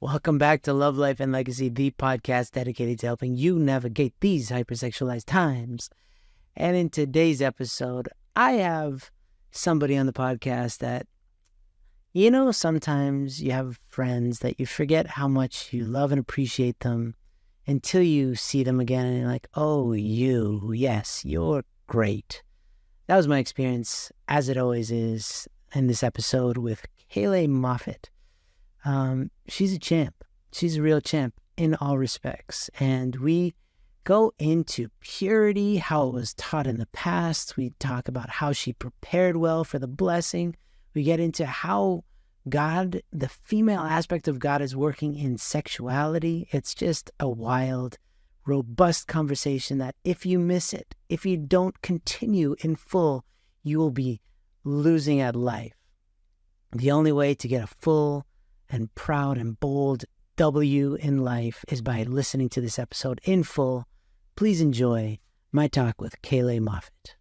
Welcome back to Love, Life, and Legacy, the podcast dedicated to helping you navigate these hypersexualized times. And in today's episode, I have somebody on the podcast that, sometimes you have friends that you forget how much you love and appreciate them until you see them again and you're like, oh, yes, you're great. That was my experience, as it always is, in this episode with Kayleigh Moffett. She's a champ. She's a real champ in all respects. And we go into purity, how it was taught in the past. We talk about how she prepared well for the blessing. We get into how God, the female aspect of God, is working in sexuality. It's just a wild, robust conversation that if you miss it, if you don't continue in full, you will be losing at life. The only way to get a full and proud and bold W in life is by listening to this episode in full. Please enjoy my talk with Kayleigh Moffett.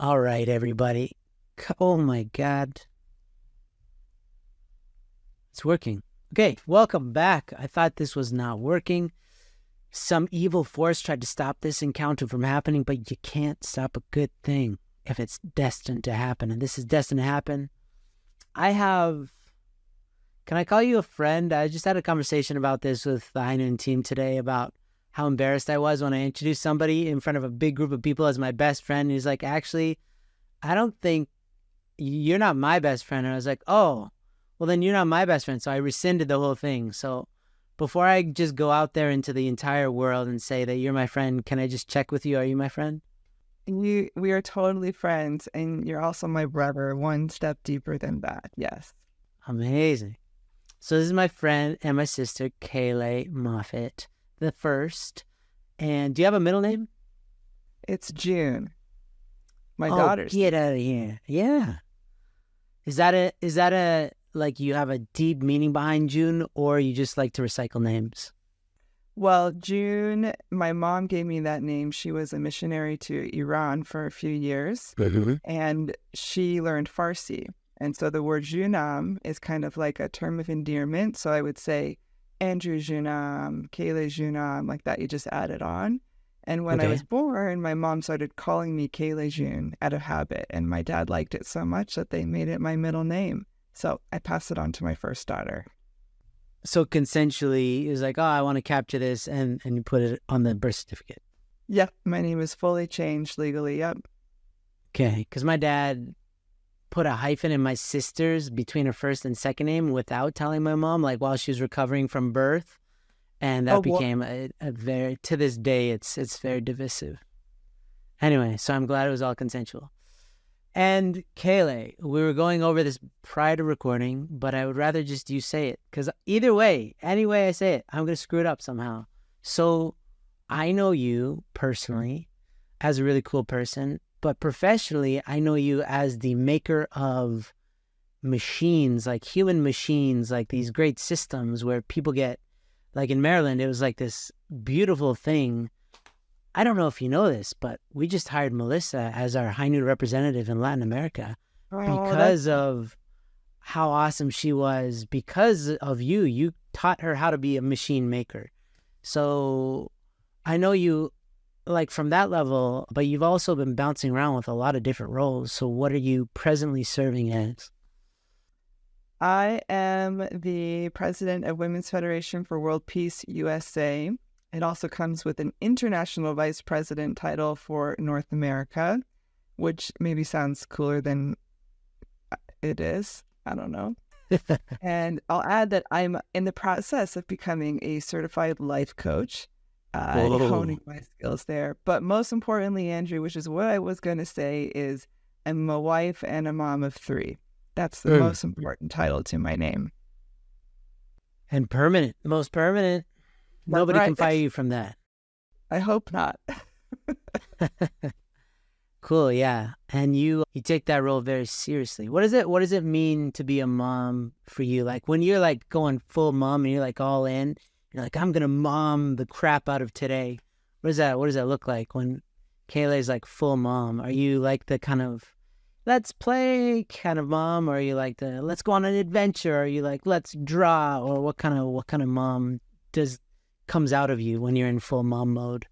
All right, everybody. Oh my God. It's working. Okay, welcome back. I thought this was not working. Some evil force tried to stop this encounter from happening, but you can't stop a good thing if it's destined to happen. And this is destined to happen. Can I call you a friend? I just had a conversation about this with the Heineken team today about how embarrassed I was when I introduced somebody in front of a big group of people as my best friend. And he's like, actually, I don't think you're not my best friend. And I was like, oh, well, then you're not my best friend. So I rescinded the whole thing. So before I just go out there into the entire world and say that you're my friend, can I just check with you? Are you my friend? We are totally friends, and you're also my brother, one step deeper than that. Yes. Amazing. So this is my friend and my sister, Kayleigh Moffett, the first. And do you have a middle name? It's June. My daughter's. Get out of here. Yeah. Is that a like you have a deep meaning behind June, or you just like to recycle names? Well, June, my mom gave me that name. She was a missionary to Iran for a few years, and she learned Farsi. And so the word Junam is kind of like a term of endearment. So I would say Andrew Junam, Kayleigh Junam, like that. You just add it on. And when I was born, my mom started calling me Kayleigh June out of habit. And my dad liked it so much that they made it my middle name. So I passed it on to my first daughter. So consensually, it was like, oh, I want to capture this, and you put it on the birth certificate. Yep, my name is fully changed legally, yep. Okay, because my dad put a hyphen in my sister's between her first and second name without telling my mom, like while she was recovering from birth. And that became a very, to this day, it's very divisive. Anyway, so I'm glad it was all consensual. And Kayleigh, we were going over this prior to recording, but I would rather just you say it. Because either way, any way I say it, I'm going to screw it up somehow. So I know you personally as a really cool person, but professionally, I know you as the maker of machines, like human machines, like these great systems where people get, like in Maryland, it was like this beautiful thing. I don't know if you know this, but we just hired Melissa as our High Noon representative in Latin America because of how awesome she was. Because of you taught her how to be a machine maker. So I know you like from that level, but you've also been bouncing around with a lot of different roles. So what are you presently serving as? I am the president of Women's Federation for World Peace USA. It also comes with an international vice president title for North America, which maybe sounds cooler than it is. I don't know. And I'll add that I'm in the process of becoming a certified life coach, honing my skills there. But most importantly, Andrew, which is what I was going to say, is I'm a wife and a mom of 3. That's the most important title to my name. And permanent, most permanent. Nobody can fire you from that. I hope not. Cool, yeah. And you take that role very seriously. What does it mean to be a mom for you? Like when you're like going full mom and you're like all in, you're like, I'm gonna mom the crap out of today. What does that look like when Kayla's like full mom? Are you like the kind of let's play kind of mom, or are you like the let's go on an adventure? Or are you like let's draw? Or what kind of mom does comes out of you when you're in full mom mode?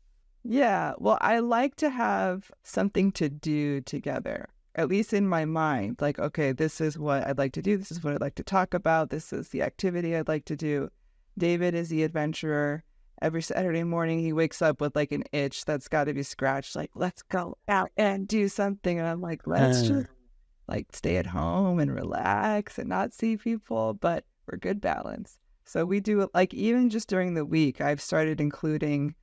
Yeah, well, I like to have something to do together, at least in my mind. Like, okay, this is what I'd like to do. This is what I'd like to talk about. This is the activity I'd like to do. David is the adventurer. Every Saturday morning, he wakes up with like an itch that's got to be scratched. Like, let's go out and do something. And I'm like, let's Uh, just like stay at home and relax and not see people, but for good balance. So we do it like even just during the week, I've started including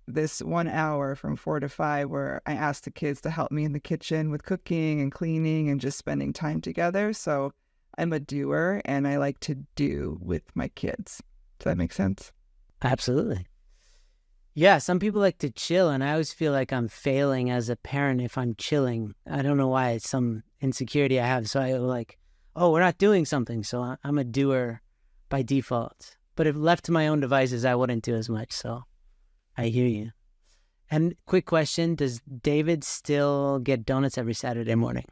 this 1 hour from 4 to 5 where I ask the kids to help me in the kitchen with cooking and cleaning and just spending time together. So I'm a doer and I like to do with my kids. Does that make sense? Absolutely. Yeah, some people like to chill, and I always feel like I'm failing as a parent if I'm chilling. I don't know why. It's some insecurity I have. So I like, oh, we're not doing something. So I'm a doer by default. But if left to my own devices, I wouldn't do as much. So I hear you. And quick question, does David still get donuts every Saturday morning?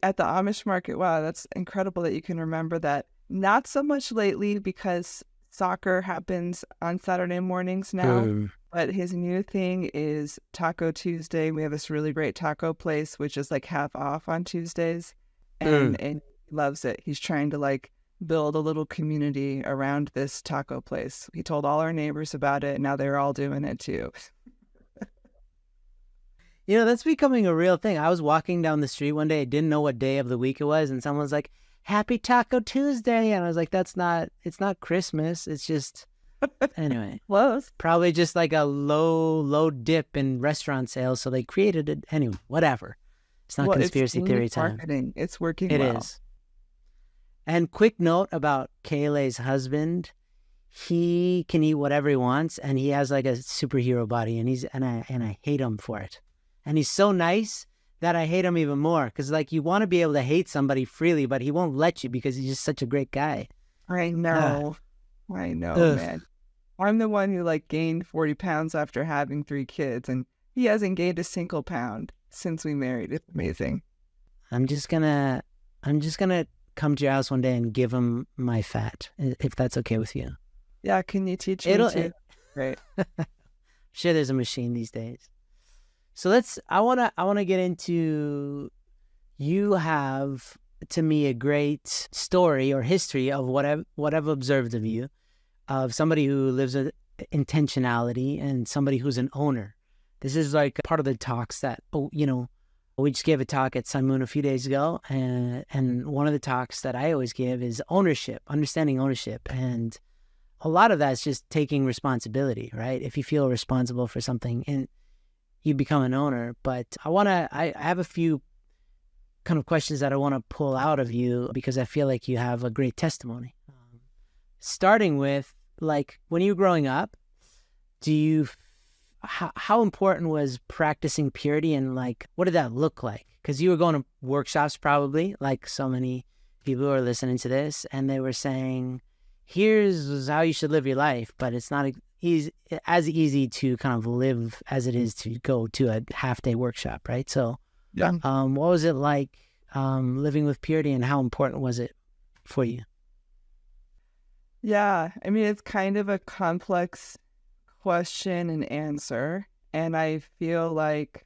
At the Amish market, wow, that's incredible that you can remember that. Not so much lately because soccer happens on Saturday mornings now. Mm. But his new thing is Taco Tuesday. We have this really great taco place, which is like half off on Tuesdays. Mm. And he loves it. He's trying to like build a little community around this taco place. He told all our neighbors about it. And now they're all doing it too. You know, that's becoming a real thing. I was walking down the street one day, I didn't know what day of the week it was, and someone was like, Happy Taco Tuesday. And I was like, it's not Christmas. It's just, anyway, Close. probably just like a low dip in restaurant sales. So they created it. Anyway, whatever. It's not Well, conspiracy it's theory time. marketing. It's working It well. is. And quick note about Kaylee's husband. He can eat whatever he wants, and he has like a superhero body, and I hate him for it. And he's so nice that I hate him even more, because like you want to be able to hate somebody freely, but he won't let you because he's just such a great guy. I know. I know, Ugh. man. I'm the one who like gained 40 pounds after having 3 kids, and he hasn't gained a single pound since we married. It's amazing. I'm just gonna come to your house one day and give him my fat, if that's okay with you. Yeah, can you teach me It'll. too? Great. Sure, there's a machine these days. So I wanna get into, you have to me a great story or history of what I've observed of you, of somebody who lives with intentionality and somebody who's an owner. This is like part of the talks that, we just gave a talk at Sun Moon a few days ago, and one of the talks that I always give is ownership, understanding ownership, and a lot of that's just taking responsibility, right? If you feel responsible for something, and you become an owner. But I have a few kind of questions that I want to pull out of you because I feel like you have a great testimony. Starting with, like, when you were growing up, how important was practicing purity, and like, what did that look like? Because you were going to workshops probably, like so many people who are listening to this, and they were saying, here's how you should live your life, but it's not as easy to kind of live as it is to go to a half-day workshop, right? So Yeah. what was it like living with purity, and how important was it for you? Yeah. I mean, it's kind of a complex question and answer. And I feel like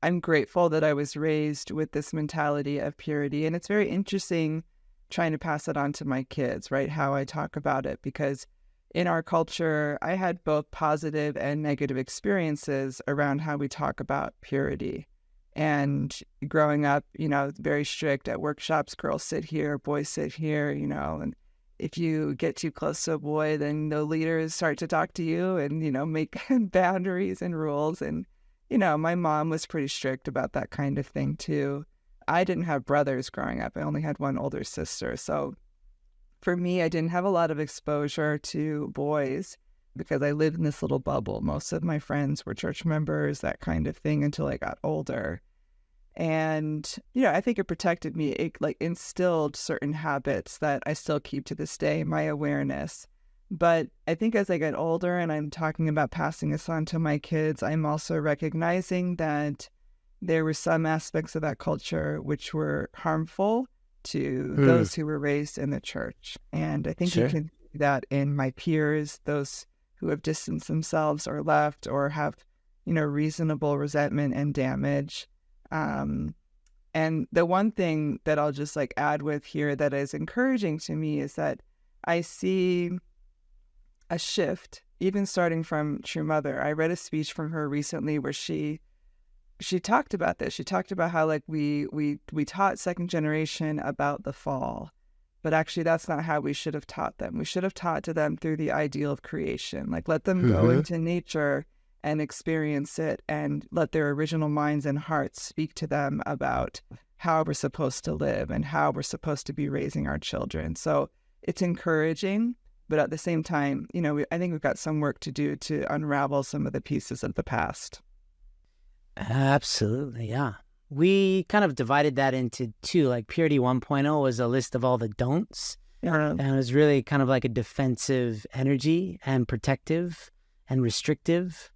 I'm grateful that I was raised with this mentality of purity. And it's very interesting trying to pass it on to my kids, right? How I talk about it, because in our culture, I had both positive and negative experiences around how we talk about purity. And growing up, very strict at workshops, girls sit here, boys sit here, and if you get too close to a boy, then the leaders start to talk to you and, make boundaries and rules. And, my mom was pretty strict about that kind of thing too. I didn't have brothers growing up. I only had one older sister. So for me, I didn't have a lot of exposure to boys. because I lived in this little bubble. Most of my friends were church members, that kind of thing, until I got older. And, I think it protected me. It like instilled certain habits that I still keep to this day, my awareness. But I think as I get older and I'm talking about passing this on to my kids, I'm also recognizing that there were some aspects of that culture which were harmful to those who were raised in the church. And I think you can see that in my peers, those who have distanced themselves or left or have, reasonable resentment and damage. And the one thing that I'll just like add with here that is encouraging to me is that I see a shift, even starting from True Mother. I read a speech from her recently where she talked about this. She talked about how like we taught second generation about the fall, but actually that's not how we should have taught them. We should have taught to them through the ideal of creation. Like let them go into nature and experience it and let their original minds and hearts speak to them about how we're supposed to live and how we're supposed to be raising our children. So it's encouraging, but at the same time, I think we've got some work to do to unravel some of the pieces of the past. Absolutely, yeah. We kind of divided that into two. Like Purity 1.0 was a list of all the don'ts. And it was really kind of like a defensive energy and protective and restrictive.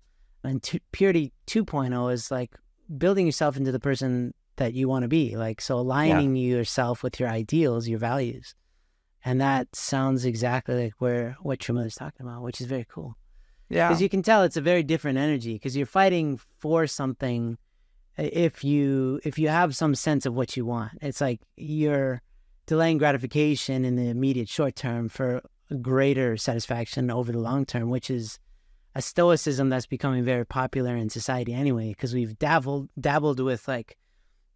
And Purity 2.0 is like building yourself into the person that you want to be. Like, so aligning yourself with your ideals, your values. And that sounds exactly like what True Mother's talking about, which is very cool. Yeah. Because you can tell it's a very different energy because you're fighting for something. If you have some sense of what you want, it's like you're delaying gratification in the immediate short term for a greater satisfaction over the long term, which is a stoicism that's becoming very popular in society anyway, because we've dabbled with like,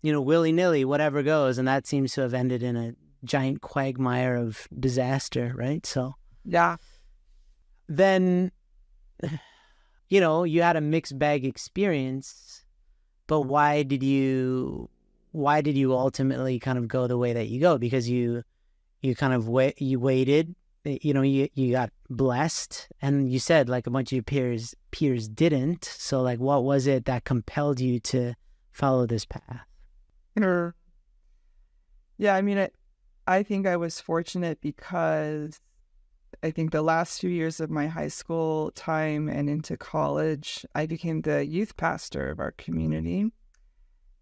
willy-nilly, whatever goes. And that seems to have ended in a giant quagmire of disaster, right? So yeah. Then, you had a mixed bag experience, but why did you ultimately kind of go the way that you go? Because you kind of waited, you got blessed, and you said like a bunch of your peers didn't. So like, what was it that compelled you to follow this path? Yeah, I mean, I think I was fortunate because I think the last few years of my high school time and into college, I became the youth pastor of our community.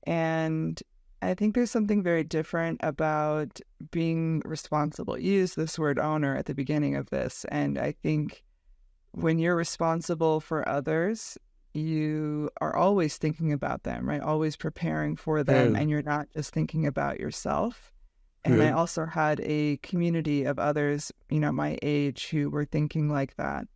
And I think there's something very different about being responsible. You used this word owner at the beginning of this. And I think when you're responsible for others, you are always thinking about them, right? Always preparing for them. And you're not just thinking about yourself. And I also had a community of others, my age who were thinking like that.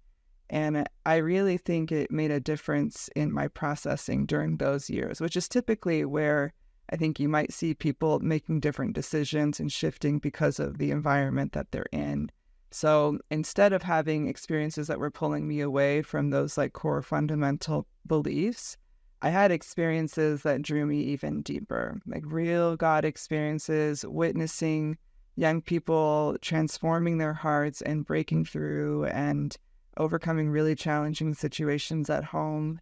And I really think it made a difference in my processing during those years, which is typically where I think you might see people making different decisions and shifting because of the environment that they're in. So instead of having experiences that were pulling me away from those like core fundamental beliefs, I had experiences that drew me even deeper, like real God experiences, witnessing young people transforming their hearts and breaking through and overcoming really challenging situations at home.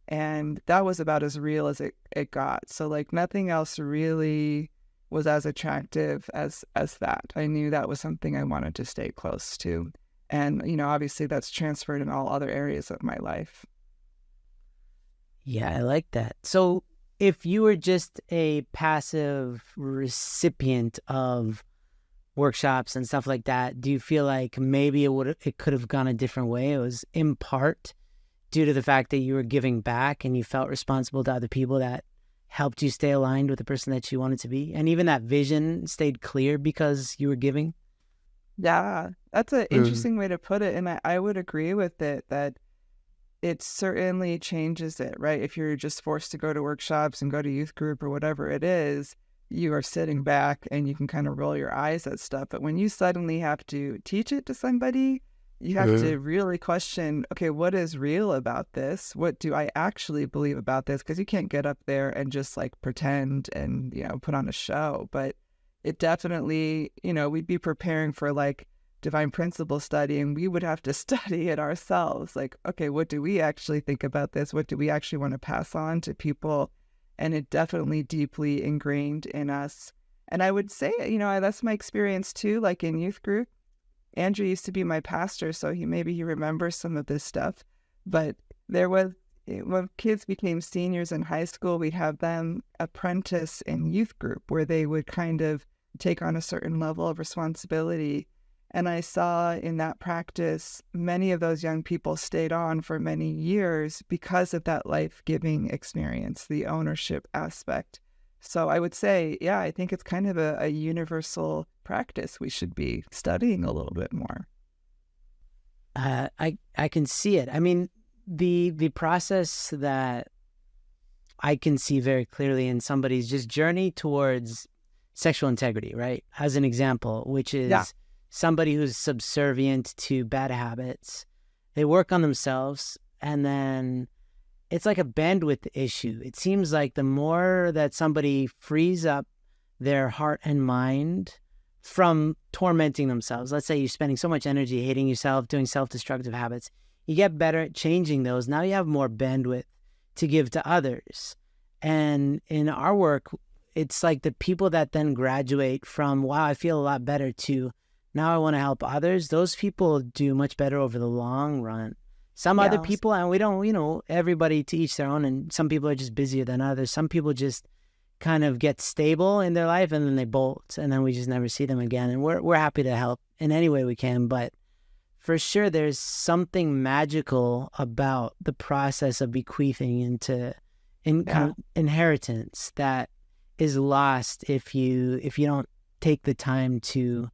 And that was about as real as it got. So like nothing else really was as attractive as that. I knew that was something I wanted to stay close to. And, obviously that's transferred in all other areas of my life. Yeah, I like that. So if you were just a passive recipient of workshops and stuff like that, do you feel like maybe it could have gone a different way? It was in part due to the fact that you were giving back and you felt responsible to other people that helped you stay aligned with the person that you wanted to be? And even that vision stayed clear because you were giving? Yeah, that's an interesting way to put it. And I would agree with it that it certainly changes it, right? If you're just forced to go to workshops and go to youth group or whatever it is, you are sitting back and you can kind of roll your eyes at stuff. But when you suddenly have to teach it to somebody, you have to really question, okay, what is real about this? What do I actually believe about this? Because you can't get up there and just like pretend and, put on a show. But it definitely, we'd be preparing for like divine principle study, and we would have to study it ourselves. Like, okay, what do we actually think about this? What do we actually want to pass on to people? And it definitely deeply ingrained in us. And I would say, that's my experience too, like in youth group. Andrew used to be my pastor, so maybe he remembers some of this stuff. But when kids became seniors in high school, we'd have them apprentice in youth group where they would kind of take on a certain level of responsibility. And I saw in that practice, many of those young people stayed on for many years because of that life-giving experience, the ownership aspect. So I would say, yeah, I think it's kind of a universal practice we should be studying a little bit more. I can see it. I mean, the process that I can see very clearly in somebody's just journey towards sexual integrity, right? As an example, which is somebody who's subservient to bad habits. They work on themselves, and then it's like a bandwidth issue. It seems like the more that somebody frees up their heart and mind from tormenting themselves, let's say you're spending so much energy hating yourself, doing self-destructive habits, you get better at changing those. Now you have more bandwidth to give to others. And in our work, it's like the people that then graduate from, wow, I feel a lot better, to now I want to help others. Those people do much better over the long run. Some other people, and we don't, everybody to each their own, and some people are just busier than others. Some people just kind of get stable in their life and then they bolt, and then we just never see them again. And we're happy to help in any way we can, but for sure there's something magical about the process of bequeathing into kind of inheritance that is lost if you don't take the time to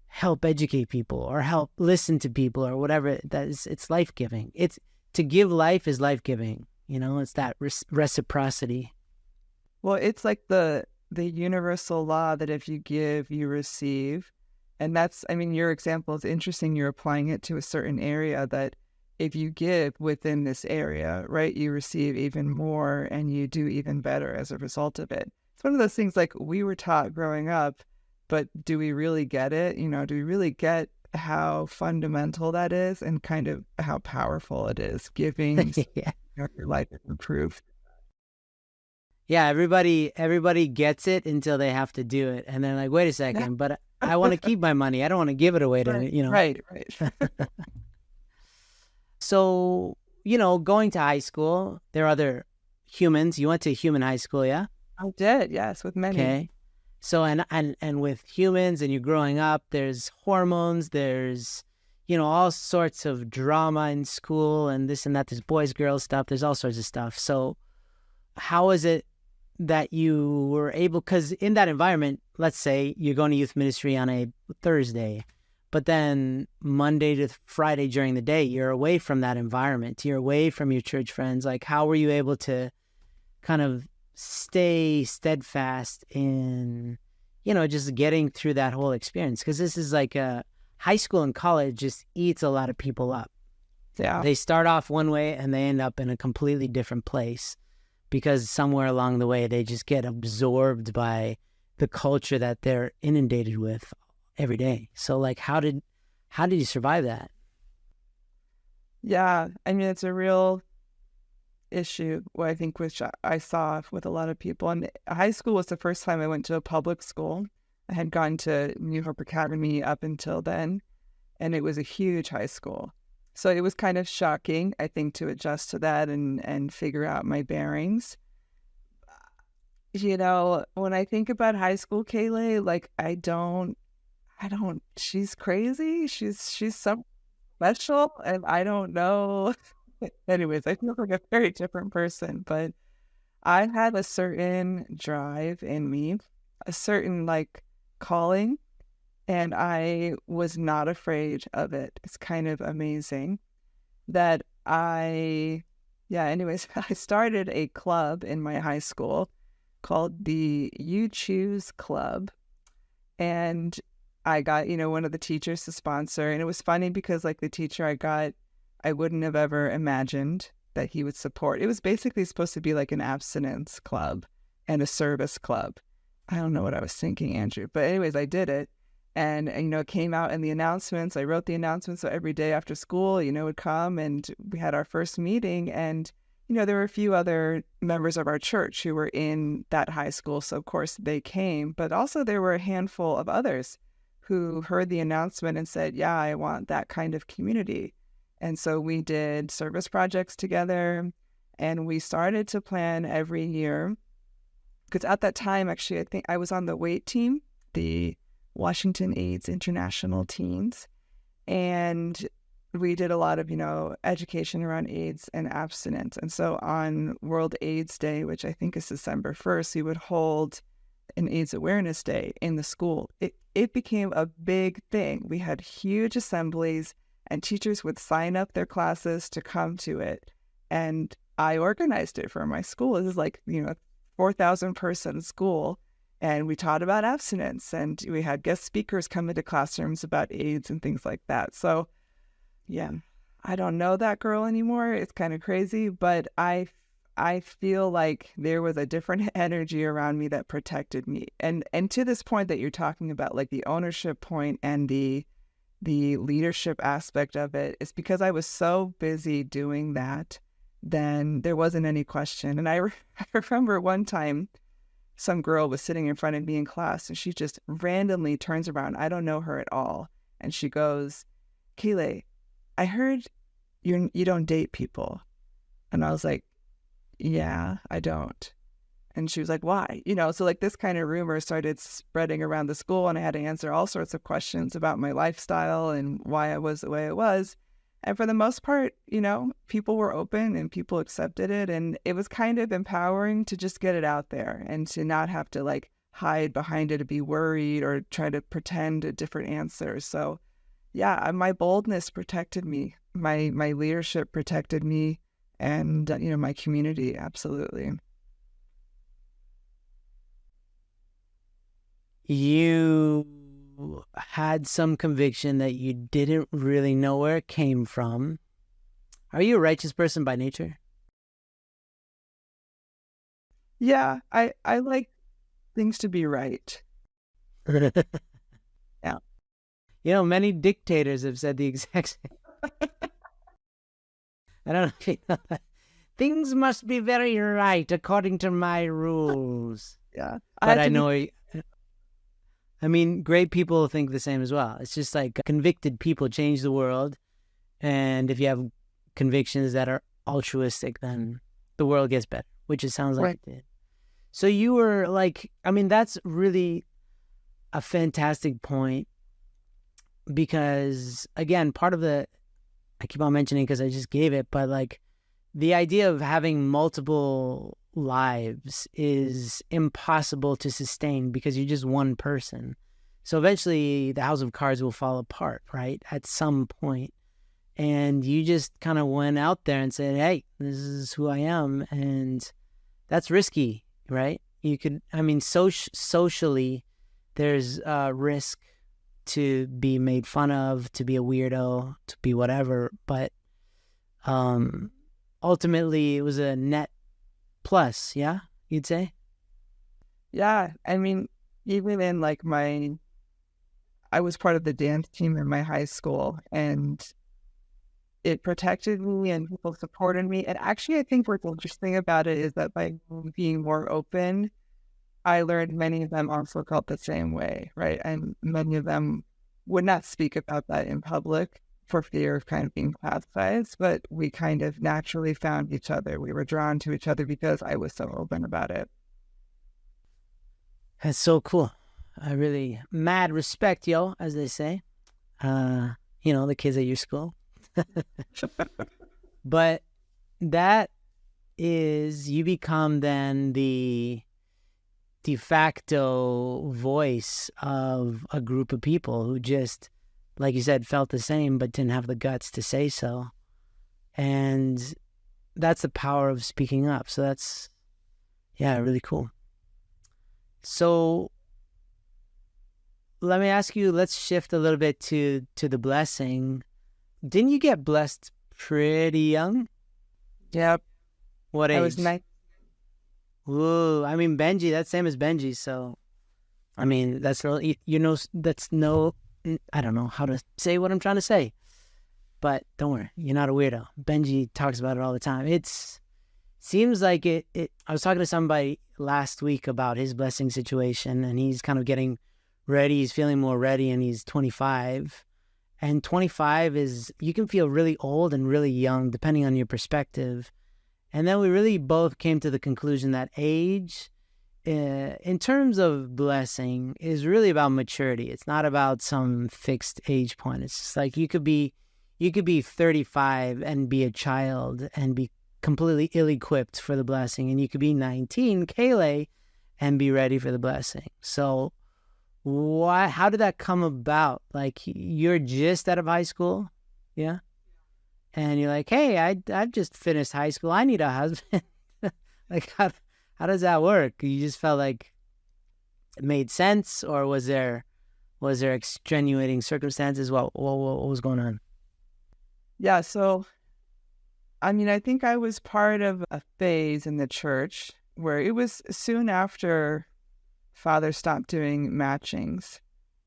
help educate people or help listen to people or whatever. It's life-giving. It's to give life is life-giving. It's that reciprocity. Well, it's like the universal law that if you give, you receive. And that's, your example is interesting. You're applying it to a certain area, that if you give within this area, right, you receive even more and you do even better as a result of it. It's one of those things like we were taught growing up, but do we really get it? Do we really get how fundamental that is and kind of how powerful it is? Giving your life improved. Yeah, everybody gets it until they have to do it. And they're like, wait a second, but I want to keep my money. I don't want to give it away to, Right. So, going to high school, there are other humans. You went to human high school, yeah? I did, yes, with many. Okay. So, and with humans and you're growing up, there's hormones, there's, all sorts of drama in school and this and that. There's boys, girls stuff. There's all sorts of stuff. So how is it that you were able, because in that environment, let's say you're going to youth ministry on a Thursday, but then Monday to Friday during the day, you're away from that environment. You're away from your church friends. Like, how were you able to kind of stay steadfast in, just getting through that whole experience? Because this is like high school and college just eats a lot of people up. Yeah. They start off one way and they end up in a completely different place because somewhere along the way they just get absorbed by the culture that they're inundated with every day. So like, how did you survive that? Yeah, it's a real issue, I think, which I saw with a lot of people. And high school was the first time I went to a public school. I had gone to New Hope Academy up until then, and it was a huge high school. So it was kind of shocking, I think, to adjust to that and figure out my bearings. When I think about high school, Kayleigh, like I don't, she's crazy. She's so special, and I don't know. Anyways, I feel like a very different person, but I had a certain drive in me, a certain like calling, and I was not afraid of it. It's kind of amazing that anyways, I started a club in my high school called the You Choose Club. And I got, one of the teachers to sponsor. And it was funny because like the teacher I got, I wouldn't have ever imagined that he would support. It was basically supposed to be like an abstinence club and a service club. I don't know what I was thinking, Andrew. But anyways, I did it. And it came out in the announcements. I wrote the announcements. So every day after school, would come, and we had our first meeting. And, there were a few other members of our church who were in that high school. So of course they came, but also there were a handful of others who heard the announcement and said, yeah, I want that kind of community. And so we did service projects together, and we started to plan every year. Because at that time, actually, I think I was on the WAIT team, the Washington AIDS International Teams. And we did a lot of, education around AIDS and abstinence. And so on World AIDS Day, which I think is December 1st, we would hold an AIDS Awareness Day in the school. It became a big thing. We had huge assemblies, and teachers would sign up their classes to come to it. And I organized it for my school. This is like, 4,000 person school. And we taught about abstinence, and we had guest speakers come into classrooms about AIDS and things like that. So, yeah, I don't know that girl anymore. It's kind of crazy, but I feel like there was a different energy around me that protected me. And to this point that you're talking about, like the ownership point and the leadership aspect of it, is because I was so busy doing that, then there wasn't any question. And I remember one time, some girl was sitting in front of me in class, and she just randomly turns around. I don't know her at all. And she goes, Keeley, I heard you don't date people. And I was like, yeah, I don't. And she was like, why? So like this kind of rumor started spreading around the school, and I had to answer all sorts of questions about my lifestyle and why I was the way I was. And for the most part, people were open and people accepted it. And it was kind of empowering to just get it out there and to not have to like hide behind it, to be worried or try to pretend a different answer. So yeah, my boldness protected me. My leadership protected me, and, my community. Absolutely. You had some conviction that you didn't really know where it came from. Are you a righteous person by nature? Yeah, I like things to be right. Yeah. Many dictators have said the exact same. I don't know if you know that. Things must be very right according to my rules. Yeah. But I know... I mean, great people think the same as well. It's just like convicted people change the world. And if you have convictions that are altruistic, then the world gets better, which it sounds like it did. So you were like, I mean, that's really a fantastic point, because, again, part of I keep on mentioning because I just gave it, but like the idea of having multiple lives is impossible to sustain because you're just one person. So eventually the house of cards will fall apart, right? At some point. And you just kind of went out there and said, hey, this is who I am. And that's risky, right? You could, I mean, socially, there's a risk to be made fun of, to be a weirdo, to be whatever. But ultimately, it was a net plus, yeah, you'd say? Yeah, I mean, even in like I was part of the dance team in my high school, and it protected me and people supported me. And actually, I think what's interesting about it is that by being more open, I learned many of them also felt the same way, right? And many of them would not speak about that in public for fear of kind of being classified, but we kind of naturally found each other. We were drawn to each other because I was so open about it. That's so cool. I really, mad respect, yo, as they say. The kids at your school. But that is, you become then the de facto voice of a group of people who just, like you said, felt the same but didn't have the guts to say so. And that's the power of speaking up. So that's, yeah, really cool. So let me ask you, let's shift a little bit to the blessing. Didn't you get blessed pretty young? Yep. What age? I was 9. Ooh, I mean, Benji, that's same as Benji, so I mean, that's no, that's no, I don't know how to say what I'm trying to say, but don't worry, you're not a weirdo. Benji talks about it all the time. Seems like I was talking to somebody last week about his blessing situation, and he's kind of getting ready. He's feeling more ready, and he's 25. And 25 is, you can feel really old and really young, depending on your perspective. And then we really both came to the conclusion that age, in terms of blessing, is really about maturity. It's not about some fixed age point. It's just like you could be 35 and be a child and be completely ill-equipped for the blessing, and you could be 19, Kayleigh, and be ready for the blessing. So how did that come about? Like, you're just out of high school, yeah, and you're like, hey, I've just finished high school, I need a husband. Like, how does that work? You just felt like it made sense, or was there extenuating circumstances? What was going on? Yeah, so I mean, I think I was part of a phase in the church where it was soon after Father stopped doing matchings.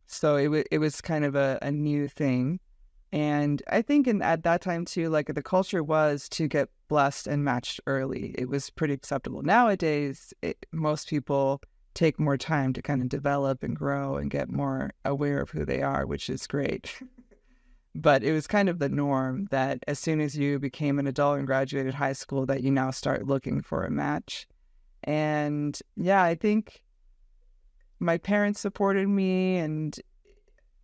So it was kind of a new thing. And I think at that time too, like the culture was to get blessed and matched early. It was pretty acceptable. Nowadays, most people take more time to kind of develop and grow and get more aware of who they are, which is great. But it was kind of the norm that as soon as you became an adult and graduated high school, that you now start looking for a match. And yeah, I think my parents supported me, and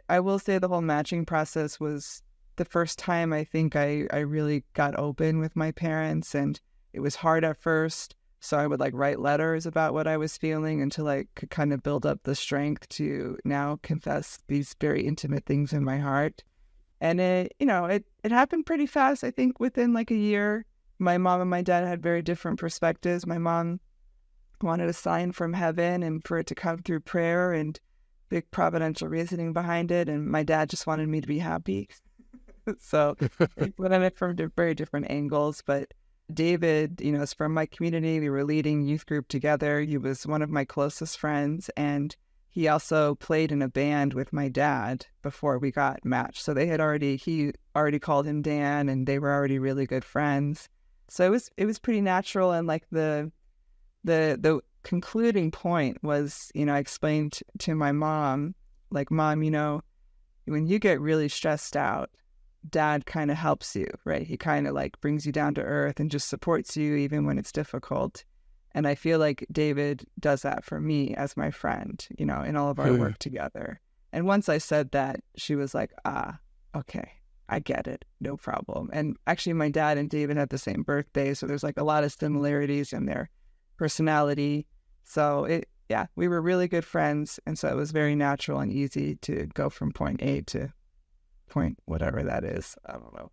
I will say the whole matching process was the first time I think I really got open with my parents, and it was hard at first. So I would like write letters about what I was feeling until I could kind of build up the strength to now confess these very intimate things in my heart. And it happened pretty fast. I think within like a year, my mom and my dad had very different perspectives. My mom wanted a sign from heaven and for it to come through prayer and big providential reasoning behind it. And my dad just wanted me to be happy. So we went at it from very different angles. But David, is from my community. We were leading youth group together. He was one of my closest friends. And he also played in a band with my dad before we got matched. So he already called him Dan, and they were already really good friends. So it was pretty natural. And like the concluding point was, I explained to my mom, like, Mom, when you get really stressed out, Dad kind of helps you, right? He kind of like brings you down to earth and just supports you even when it's difficult. And I feel like David does that for me as my friend, in all of our work together. And once I said that, she was like, okay, I get it. No problem. And actually, my dad and David had the same birthday. So there's like a lot of similarities in their personality. So we were really good friends. And so it was very natural and easy to go from point A to point whatever that is. I don't know.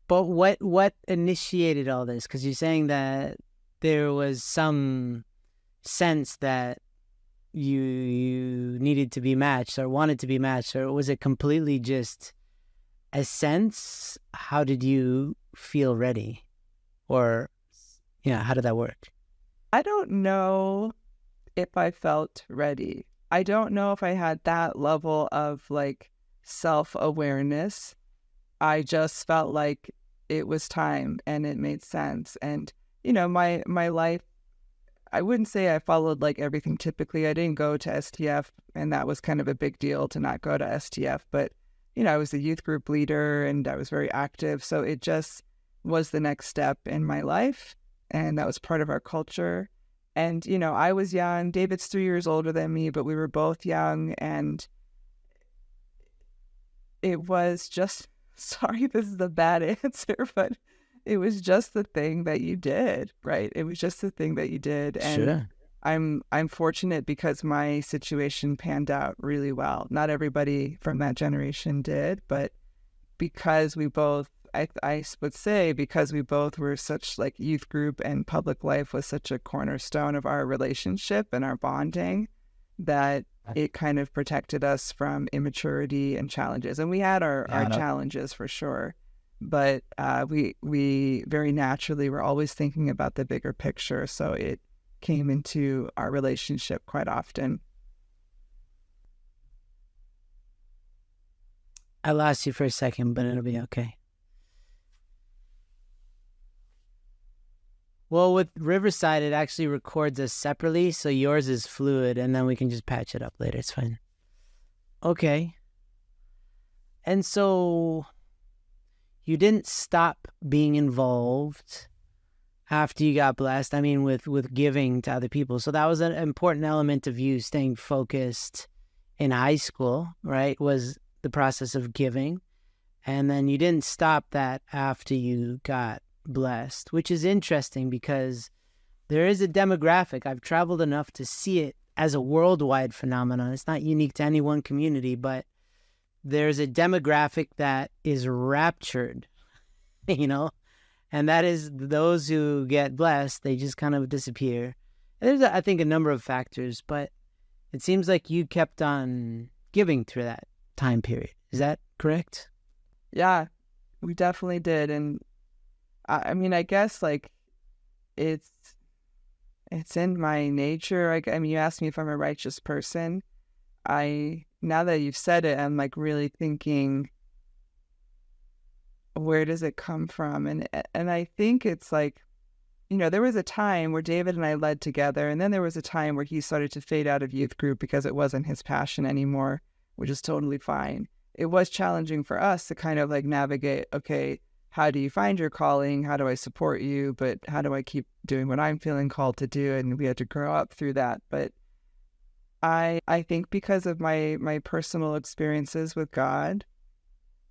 But what initiated all this? Because you're saying that there was some sense that you needed to be matched or wanted to be matched, or was it completely just a sense? How did you feel ready? Or, how did that work? I don't know if I felt ready. I don't know if I had that level of like self-awareness. I just felt like it was time and it made sense. And my life, I wouldn't say I followed like everything typically. I didn't go to STF, and that was kind of a big deal to not go to STF. But, I was a youth group leader and I was very active. So it just was the next step in my life. And that was part of our culture. And, I was young. David's 3 years older than me, but we were both young. And it was just, sorry, this is a bad answer, but it was just the thing that you did, right? It was just the thing that you did. And sure. I'm fortunate because my situation panned out really well. Not everybody from that generation did, but because we both, I would say, because we both were such like youth group and public life was such a cornerstone of our relationship and our bonding, that it kind of protected us from immaturity and challenges. And we had our challenges for sure. But we very naturally were always thinking about the bigger picture. So it came into our relationship quite often. I lost you for a second, but it'll be okay. Well, with Riverside, it actually records us separately, so yours is fluid, and then we can just patch it up later. It's fine. Okay. And so you didn't stop being involved after you got blessed, I mean, with giving to other people. So that was an important element of you staying focused in high school, right? Was the process of giving. And then you didn't stop that after you got blessed, which is interesting because there is a demographic. I've traveled enough to see it as a worldwide phenomenon. It's not unique to any one community, but there's a demographic that is raptured, you know, and that is those who get blessed, they just kind of disappear. And there's, I think, a number of factors, but it seems like you kept on giving through that time period. Is that correct? Yeah, we definitely did. And I mean, I guess like it's in my nature. I mean, you asked me if I'm a righteous person. Now that you've said it, I'm like really thinking, where does it come from? And I think it's like, you know, there was a time where David and I led together, and then there was a time where he started to fade out of youth group because it wasn't his passion anymore, which is totally fine. It was challenging for us to kind of like navigate, okay, how do you find your calling? How do I support you? But how do I keep doing what I'm feeling called to do? And we had to grow up through that. But I think because of my personal experiences with God,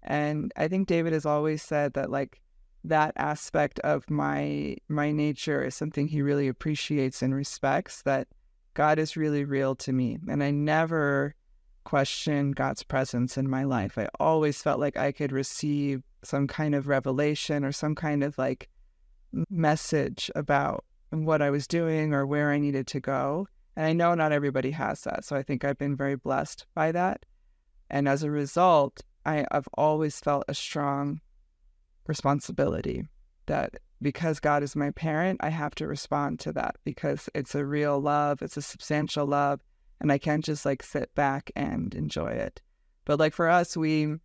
and I think David has always said that like that aspect of my nature is something he really appreciates and respects, that God is really real to me. And I never questioned God's presence in my life. I always felt like I could receive some kind of revelation or some kind of like message about what I was doing or where I needed to go. And I know not everybody has that. So I think I've been very blessed by that. And as a result, I've always felt a strong responsibility that because God is my parent, I have to respond to that because it's a real love, it's a substantial love, and I can't just like sit back and enjoy it. But like for us, we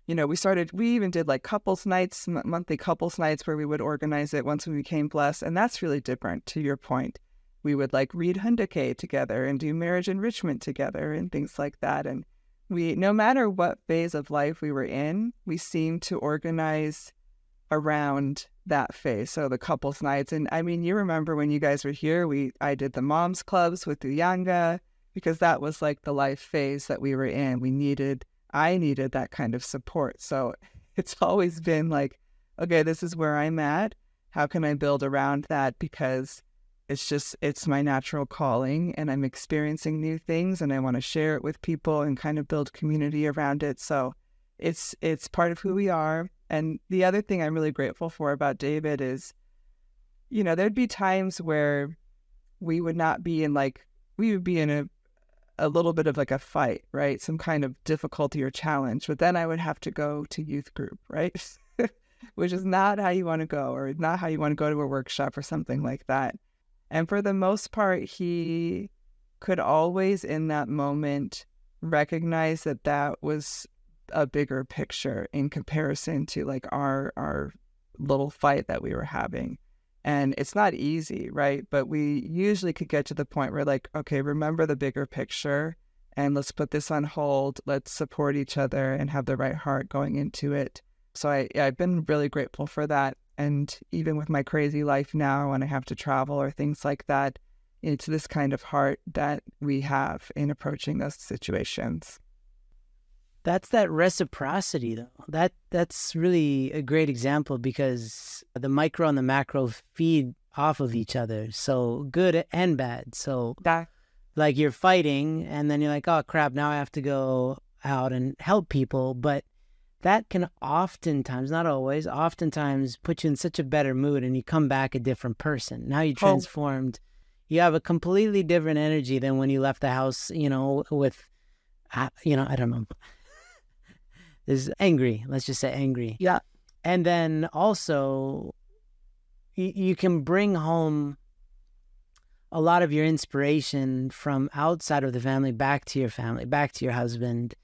even did like couples nights, monthly couples nights where we would organize it once we became blessed. And that's really different to your point. We would like read Hundake together and do marriage enrichment together and things like that. And we, no matter what phase of life we were in, we seemed to organize around that phase. So the couples nights, and I mean, you remember when you guys were here, I did the moms clubs with Uyanga because that was like the life phase that we were in. I needed that kind of support. So it's always been like, okay, this is where I'm at. How can I build around that? Because it's my natural calling and I'm experiencing new things and I want to share it with people and kind of build community around it. So it's part of who we are. And the other thing I'm really grateful for about David is, you know, there'd be times where we would be in a little bit of like a fight, right? Some kind of difficulty or challenge, but then I would have to go to youth group, right? Which is not how you want to go, or not how you want to go to a workshop or something like that. And for the most part, he could always in that moment recognize that that was a bigger picture in comparison to like our little fight that we were having. And it's not easy, right? But we usually could get to the point where like, okay, remember the bigger picture and let's put this on hold. Let's support each other and have the right heart going into it. So I've been really grateful for that. And even with my crazy life now, when I have to travel or things like that, it's this kind of heart that we have in approaching those situations. That's that reciprocity, though. That's really a great example because the micro and the macro feed off of each other. So good and bad. So like you're fighting and then you're like, oh crap, now I have to go out and help people. But that can oftentimes, not always, oftentimes put you in such a better mood and you come back a different person. Now you're transformed. You have a completely different energy than when you left the house, you know, with, you know, I don't know. Is angry. Let's just say angry. Yeah. And then also you can bring home a lot of your inspiration from outside of the family back to your family, back to your husband.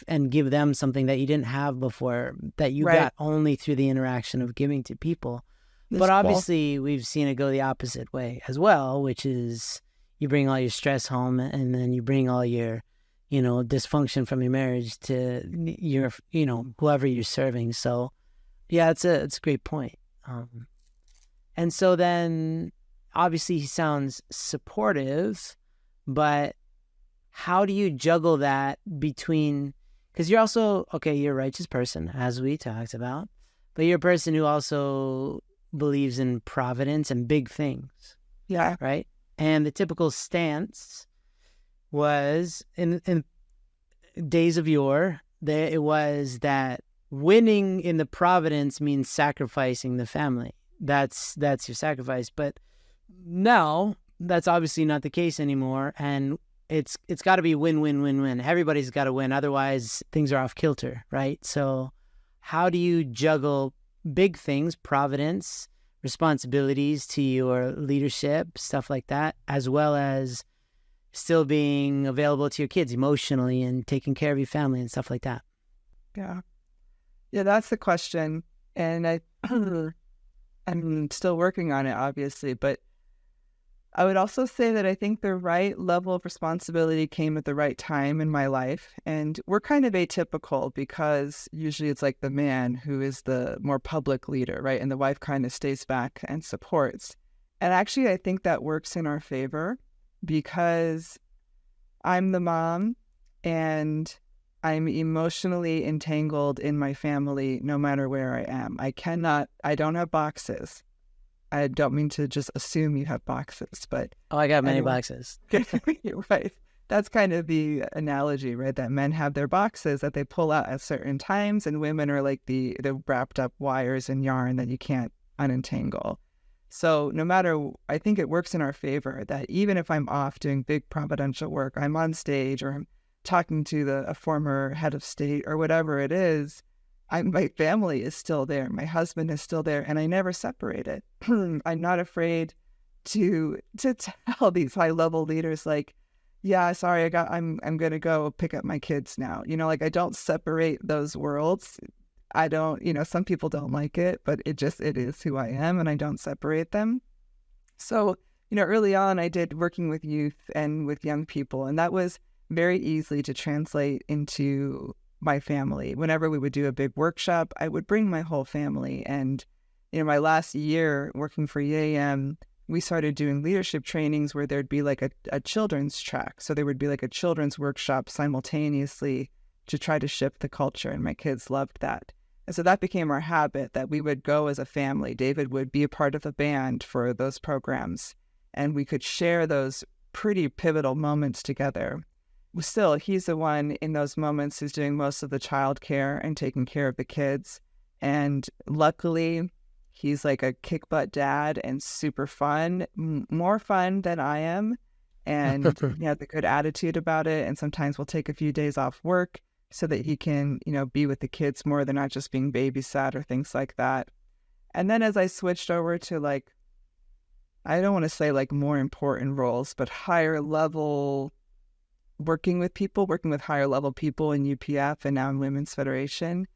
and give them something that you didn't have before, that you got only through the interaction of giving to people. But obviously, we've seen it go the opposite way as well, which is you bring all your stress home, and then you bring all your, dysfunction from your marriage to your, whoever you're serving. So, yeah, it's a great point. And so then, obviously, he sounds supportive, but how do you juggle that between, because you're also, you're a righteous person, as we talked about, but you're a person who also believes in providence and big things. Yeah. Right? And the typical stance was, in days of yore, it was that winning in the providence means sacrificing the family. That's your sacrifice. But now, that's obviously not the case anymore. And it's got to be win, win, win, win. Everybody's got to win. Otherwise, things are off kilter, right? So how do you juggle big things, providence, responsibilities to your leadership, stuff like that, as well as still being available to your kids emotionally and taking care of your family and stuff like that? Yeah, that's the question. And I'm still working on it, obviously, but I would also say that I think the right level of responsibility came at the right time in my life. And we're kind of atypical because usually it's like the man who is the more public leader, right? And the wife kind of stays back and supports. And actually, I think that works in our favor because I'm the mom and I'm emotionally entangled in my family no matter where I am. I don't have boxes. I don't mean to just assume you have boxes, but... Oh, I got many boxes. You're right. That's kind of the analogy, right? That men have their boxes that they pull out at certain times, and women are like the wrapped up wires and yarn that you can't unentangle. So no matter, I think it works in our favor that even if I'm off doing big providential work, I'm on stage or I'm talking to a former head of state or whatever it is, my family is still there. My husband is still there, and I never separate it. I'm not afraid to tell these high level leaders, like, yeah, sorry, I'm going to go pick up my kids now. Like, I don't separate those worlds. I don't, some people don't like it, but it is who I am, and I don't separate them. So, early on, I did working with youth and with young people, and that was very easily to translate into my family. Whenever we would do a big workshop, I would bring my whole family. And my last year working for EAM, we started doing leadership trainings where there'd be like a children's track. So there would be like a children's workshop simultaneously to try to shift the culture. And my kids loved that. And so that became our habit, that we would go as a family. David would be a part of a band for those programs, and we could share those pretty pivotal moments together. Still, he's the one in those moments who's doing most of the childcare and taking care of the kids. And luckily, he's like a kick-butt dad and super fun, more fun than I am. And he has a good attitude about it. And sometimes we'll take a few days off work so that he can, be with the kids more. They're not just being babysat or things like that. And then as I switched over to I don't want to say more important roles, but higher level working with higher level people in UPF and now in Women's Federation,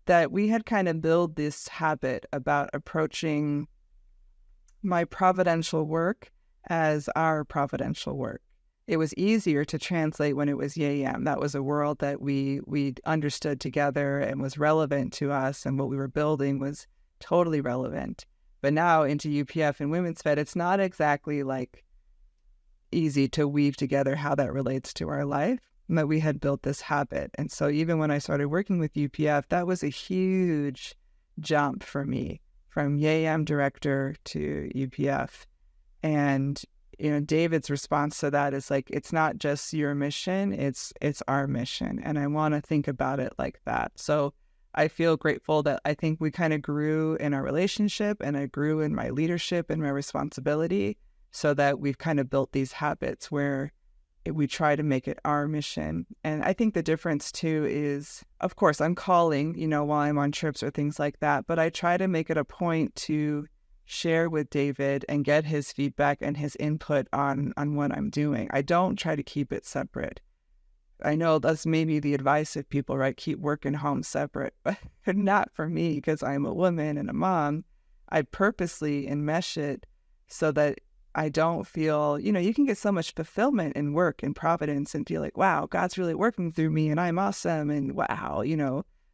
that we had kind of built this habit about approaching my providential work as our providential work. It was easier to translate when it was YAM. That was a world that we understood together and was relevant to us, and what we were building was totally relevant. But now into UPF and Women's Fed, it's not exactly easy to weave together how that relates to our life, but we had built this habit. And so even when I started working with UPF, that was a huge jump for me from YAM director to UPF. And David's response to that is it's not just your mission, it's our mission. And I want to think about it like that. So I feel grateful that I think we kind of grew in our relationship, and I grew in my leadership and my responsibility, so that we've kind of built these habits where we try to make it our mission. And I think the difference too is, of course, I'm calling, while I'm on trips or things like that, but I try to make it a point to share with David and get his feedback and his input on what I'm doing. I don't try to keep it separate. I know that's maybe the advice of people, right? Keep work and home separate, but not for me because I'm a woman and a mom. I purposely enmesh it so that I don't feel, you can get so much fulfillment in work and providence and feel like, wow, God's really working through me and I'm awesome. And wow,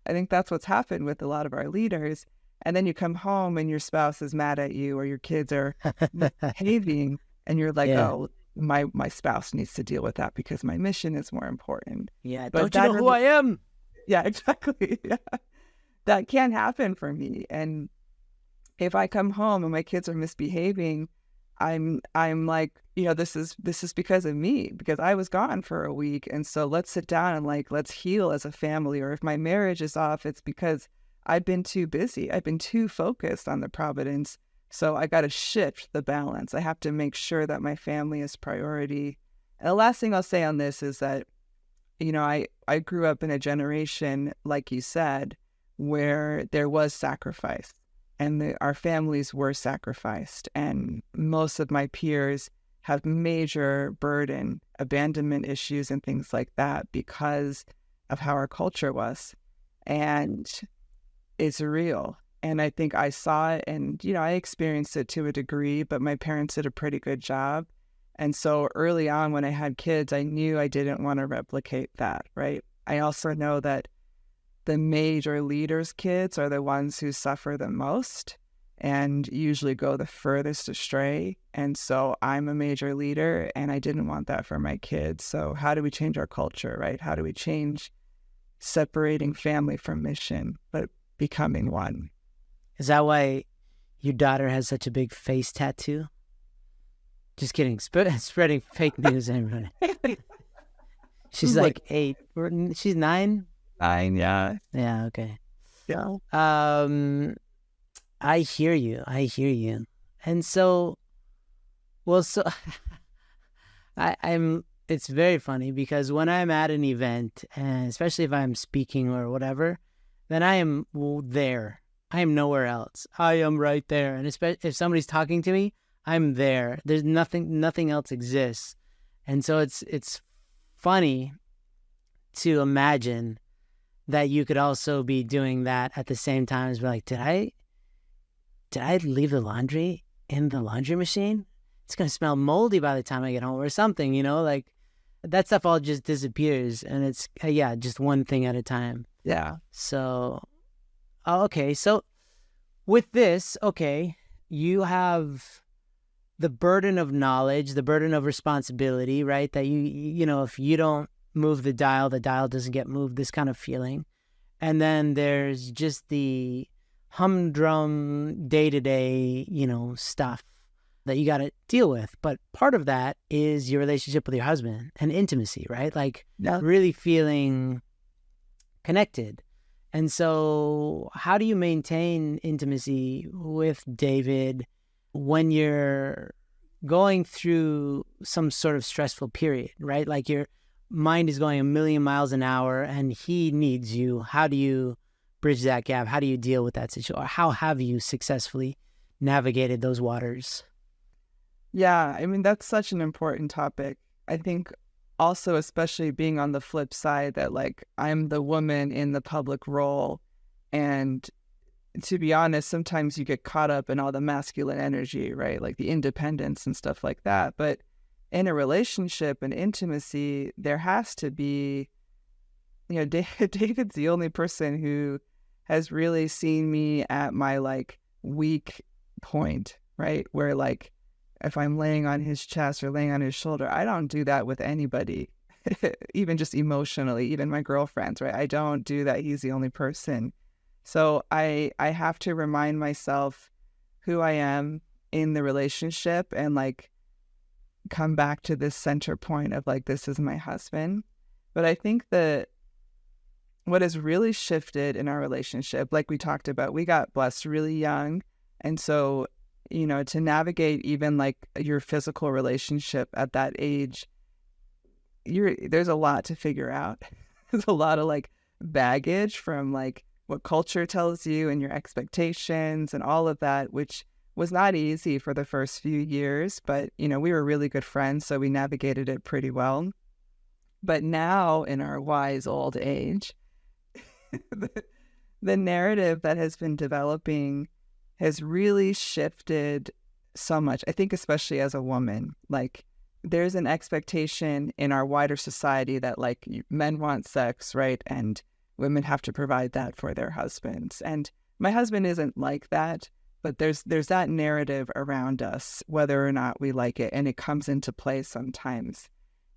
I think that's what's happened with a lot of our leaders. And then you come home and your spouse is mad at you or your kids are misbehaving and you're like, Yeah. oh, my spouse needs to deal with that because my mission is more important. Yeah. But Don't you know who I am? yeah, exactly. Yeah. That can't happen for me. And if I come home and my kids are misbehaving, I'm like, this is because of me, because I was gone for a week. And so let's sit down and like, let's heal as a family. Or if my marriage is off, it's because I've been too busy. I've been too focused on the providence. So I got to shift the balance. I have to make sure that my family is priority. And the last thing I'll say on this is that, I grew up in a generation, like you said, where there was sacrifice and our families were sacrificed. And most of my peers have major burden, abandonment issues and things like that because of how our culture was. And it's real. And I think I saw it and, I experienced it to a degree, but my parents did a pretty good job. And so early on when I had kids, I knew I didn't want to replicate that, right? I also know that the major leaders' kids are the ones who suffer the most and usually go the furthest astray. And so I'm a major leader and I didn't want that for my kids. So how do we change our culture, right? How do we change separating family from mission, but becoming one? Is that why your daughter has such a big face tattoo? Just kidding. Spreading fake news, everybody. She's like 8. She's 9? 9, yeah. Yeah, okay. Yeah. I hear you. And so, I'm, it's very funny because when I'm at an event, and especially if I'm speaking or whatever, then I am there. I am nowhere else. I am right there. And especially if somebody's talking to me, I'm there. There's nothing else exists. And so it's funny to imagine that you could also be doing that at the same time as be like, did I leave the laundry in the laundry machine? It's going to smell moldy by the time I get home or something, like that stuff all just disappears. And it's, just one thing at a time. Yeah. So, okay. So with this, you have the burden of knowledge, the burden of responsibility, right? That if you don't move the dial doesn't get moved, this kind of feeling. And then there's just the humdrum day-to-day, stuff that you got to deal with. But part of that is your relationship with your husband and intimacy, right? Like really feeling connected. And so how do you maintain intimacy with David when you're going through some sort of stressful period, right? Like your mind is going a million miles an hour and he needs you. How do you bridge that gap? How do you deal with that situation? Or how have you successfully navigated those waters? Yeah, I mean, that's such an important topic. I think also, especially being on the flip side that like I'm the woman in the public role. And to be honest, sometimes you get caught up in all the masculine energy, right? Like the independence and stuff like that. But in a relationship and intimacy, there has to be, David's the only person who has really seen me at my like weak point, right? Where like, if I'm laying on his chest or laying on his shoulder, I don't do that with anybody, even just emotionally, even my girlfriends, right? I don't do that. He's the only person. So I have to remind myself who I am in the relationship and like come back to this center point of like, this is my husband. But I think that what has really shifted in our relationship, like we talked about, we got blessed really young. And so, to navigate even like your physical relationship at that age, there's a lot to figure out. There's a lot of like baggage from like what culture tells you and your expectations and all of that, which was not easy for the first few years, but we were really good friends, so we navigated it pretty well. But now in our wise old age, the narrative that has been developing has really shifted so much. I think especially as a woman, like there's an expectation in our wider society that like men want sex, right? And women have to provide that for their husbands. And my husband isn't like that, but there's that narrative around us, whether or not we like it, and it comes into play sometimes.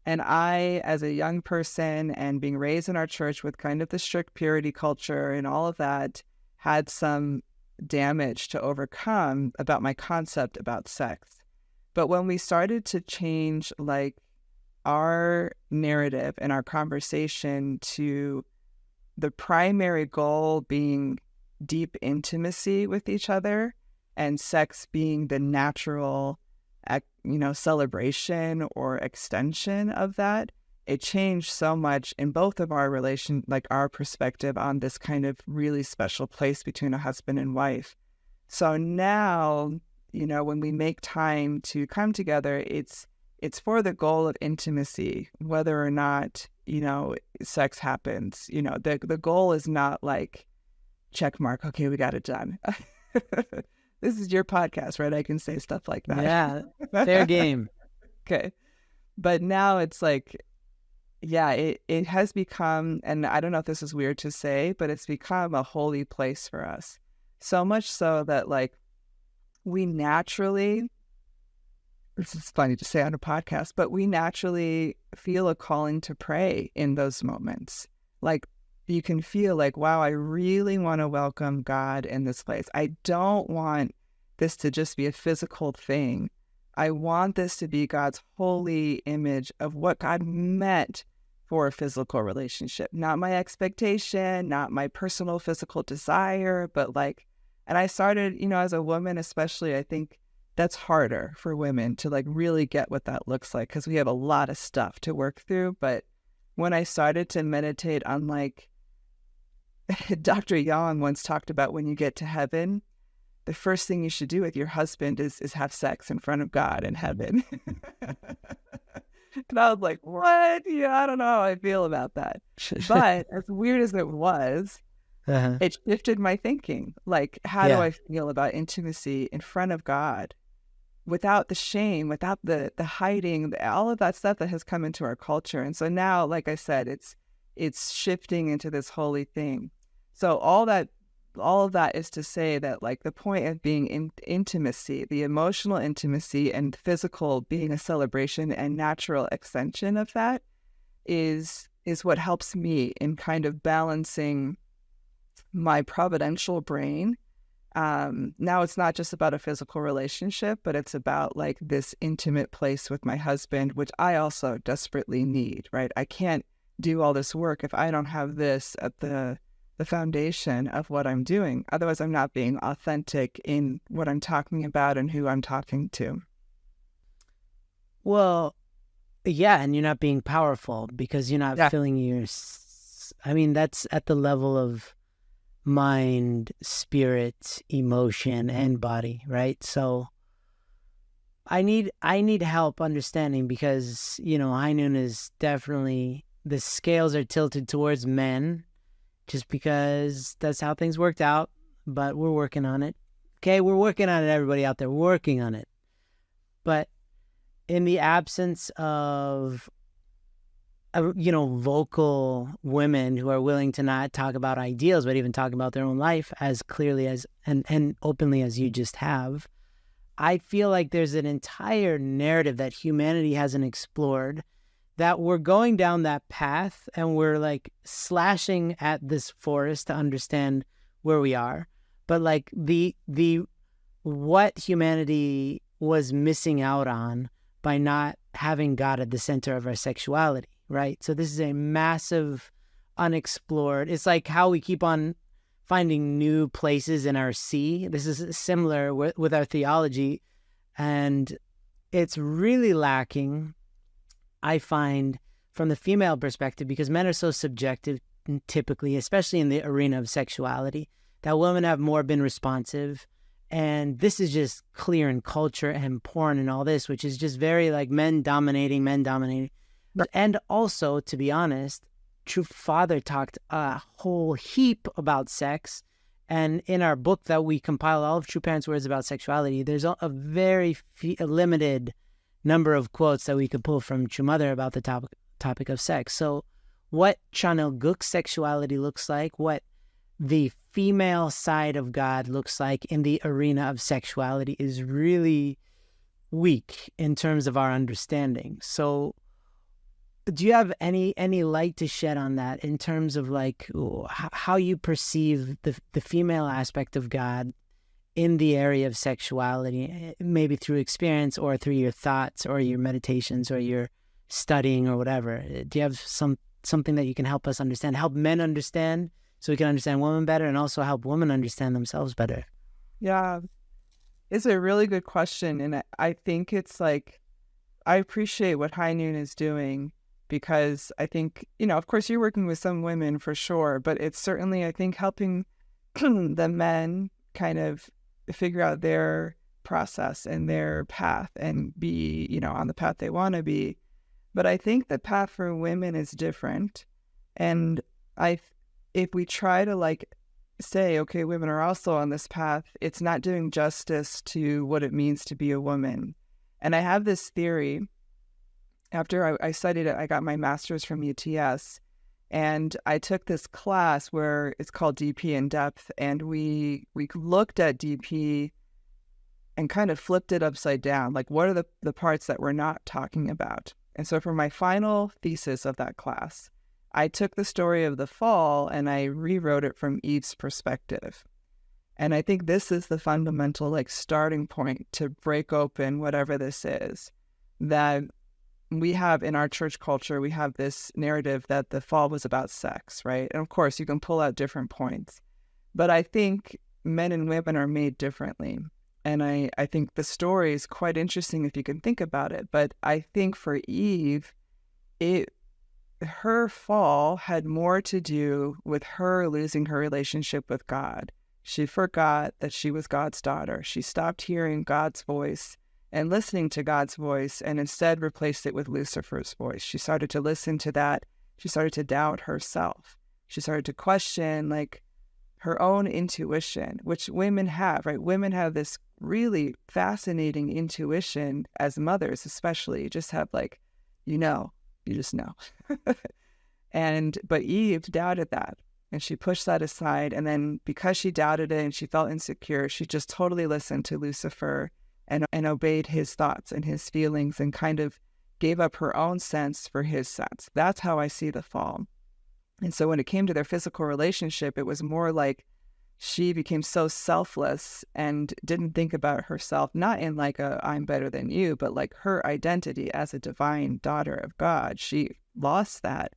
And I, as a young person and being raised in our church with kind of the strict purity culture and all of that, had some damage to overcome about my concept about sex. But when we started to change like our narrative and our conversation to the primary goal being deep intimacy with each other and sex being the natural, celebration or extension of that, it changed so much in both of our relation, like our perspective on this kind of really special place between a husband and wife. So now, when we make time to come together, it's for the goal of intimacy, whether or not, sex happens. The goal is not like, check mark, okay, we got it done. This is your podcast, right? I can say stuff like that. Yeah, fair game. Okay. But now it's like, yeah, it has become, and I don't know if this is weird to say, but it's become a holy place for us. So much so that like we naturally, this is funny to say on a podcast, but we naturally feel a calling to pray in those moments. Like you can feel like, wow, I really want to welcome God in this place. I don't want this to just be a physical thing. I want this to be God's holy image of what God meant for a physical relationship. Not my expectation, not my personal physical desire, but like, and I started, as a woman especially, I think that's harder for women to like really get what that looks like because we have a lot of stuff to work through. But when I started to meditate on like, Dr. Young once talked about when you get to heaven, the first thing you should do with your husband is have sex in front of God in heaven. And I was like, what? Yeah, I don't know how I feel about that. But as weird as it was, it shifted my thinking. Like, how do I feel about intimacy in front of God without the shame, without the hiding, all of that stuff that has come into our culture? And so now, like I said, it's shifting into this holy thing. So all of that is to say that like the point of being in intimacy, the emotional intimacy and physical being a celebration and natural extension of that is what helps me in kind of balancing my providential brain. Now it's not just about a physical relationship, but it's about like this intimate place with my husband, which I also desperately need, right? I can't do all this work if I don't have this at the foundation of what I'm doing. Otherwise, I'm not being authentic in what I'm talking about and who I'm talking to. Well, yeah, and you're not being powerful because you're not filling your... I mean, that's at the level of mind, spirit, emotion, and body, right? So I need help understanding because, high noon is definitely... the scales are tilted towards men just because that's how things worked out, but we're working on it. Okay, we're working on it, everybody out there, we're working on it. But in the absence of, vocal women who are willing to not talk about ideals, but even talk about their own life as clearly as and openly as you just have, I feel like there's an entire narrative that humanity hasn't explored, that we're going down that path and we're like slashing at this forest to understand where we are. But like the what humanity was missing out on by not having God at the center of our sexuality, right? So this is a massive unexplored. It's like how we keep on finding new places in our sea. This is similar with our theology, and it's really lacking, I find, from the female perspective, because men are so subjective typically, especially in the arena of sexuality, that women have more been responsive. And this is just clear in culture and porn and all this, which is just very like men dominating. And also, to be honest, True Father talked a whole heap about sex. And in our book that we compile all of True Parents' words about sexuality, there's a very limited number of quotes that we could pull from True Mother about the topic of sex. So what Chanel Gook's sexuality looks like, what the female side of God looks like in the arena of sexuality is really weak in terms of our understanding. So do you have any light to shed on that in terms of like how you perceive the female aspect of God in the area of sexuality, maybe through experience or through your thoughts or your meditations or your studying or whatever? Do you have something that you can help us understand, help men understand so we can understand women better, and also help women understand themselves better? Yeah, it's a really good question. And I think it's like, I appreciate what High Noon is doing, because I think, of course you're working with some women for sure, but it's certainly, I think, helping the men kind of figure out their process and their path and be, on the path they want to be. But I think the path for women is different. And if we try to like say, okay, women are also on this path, it's not doing justice to what it means to be a woman. And I have this theory. After I studied it, I got my master's from UTS, and I took this class where it's called DP in depth, and we looked at DP and kind of flipped it upside down. Like, what are the parts that we're not talking about? And so for my final thesis of that class, I took the story of the fall and I rewrote it from Eve's perspective. And I think this is the fundamental like starting point to break open whatever this is. That we have in our church culture, we have this narrative that the fall was about sex, right? And of course, you can pull out different points. But I think men and women are made differently. And I think the story is quite interesting if you can think about it. But I think for Eve, her fall had more to do with her losing her relationship with God. She forgot that she was God's daughter. She stopped hearing God's voice and listening to God's voice, and instead replaced it with Lucifer's voice. She started to listen to that. She started to doubt herself. She started to question like her own intuition, which women have, right? Women have this really fascinating intuition as mothers, especially. You just have like, you just know. But Eve doubted that, and she pushed that aside. And then because she doubted it and she felt insecure, she just totally listened to Lucifer and obeyed his thoughts and his feelings and kind of gave up her own sense for his sense. That's how I see the fall. And so when it came to their physical relationship, it was more like she became so selfless and didn't think about herself, not in like a I'm better than you, but like her identity as a divine daughter of God. She lost that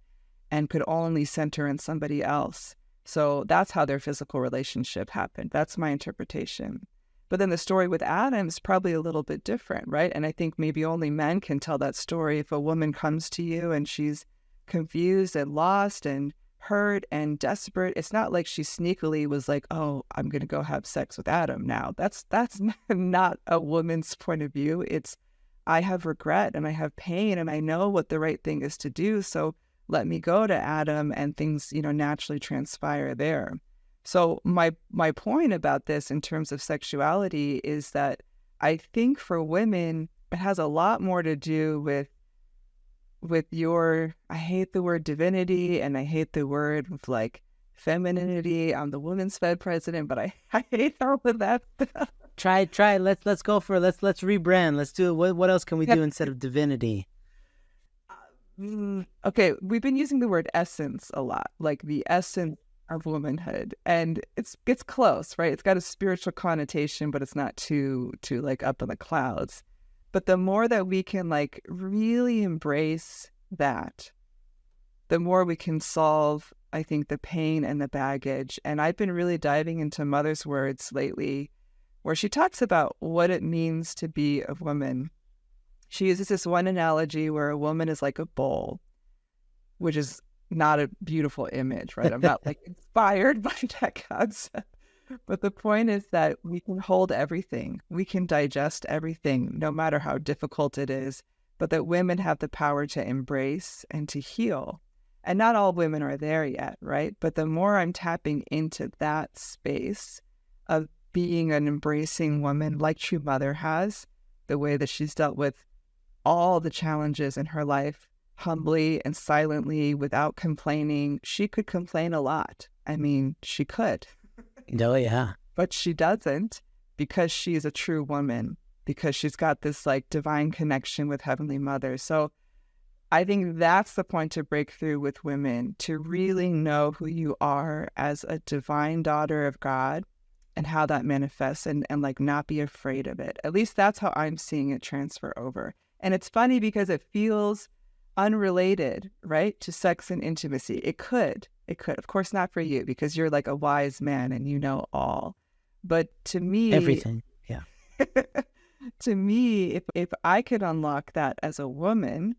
and could only center in somebody else. So that's how their physical relationship happened. That's my interpretation. But then the story with Adam is probably a little bit different, right? And I think maybe only men can tell that story. If a woman comes to you and she's confused and lost and hurt and desperate, it's not like she sneakily was like, oh, I'm going to go have sex with Adam now. That's not a woman's point of view. It's, I have regret and I have pain and I know what the right thing is to do. So let me go to Adam, and things, naturally transpire there. So my point about this in terms of sexuality is that I think for women, it has a lot more to do with your, I hate the word divinity and I hate the word of like femininity. I'm the women's fed president, but I hate all of that. Try. Let's go for let's rebrand. Let's do it. What else can we do instead of divinity? Okay, we've been using the word essence a lot, like the essence of womanhood, and it's close, right? It's got a spiritual connotation, but it's not too like up in the clouds. But the more that we can like really embrace that, the more we can solve, I think, the pain and the baggage. And I've been really diving into Mother's words lately, where she talks about what it means to be a woman. She uses this one analogy where a woman is like a bowl, which is not a beautiful image, right? I'm not like inspired by that concept. But the point is that we can hold everything. We can digest everything, no matter how difficult it is. but that women have the power to embrace and to heal. And not all women are there yet, right? But the more I'm tapping into that space of being an embracing woman like True Mother has, the way that she's dealt with all the challenges in her life humbly and silently without complaining. She could complain a lot. I mean, she could. Oh, yeah. But she doesn't, because she's a true woman, because she's got this like divine connection with Heavenly Mother. So I think that's the point to break through with women, to really know who you are as a divine daughter of God and how that manifests, and like not be afraid of it. At least that's how I'm seeing it transfer over. And it's funny because it feels unrelated, right, to sex and intimacy. It could. Of course, not for you, because you're like a wise man and you know all. But to me, everything. Yeah. To me, if I could unlock that as a woman,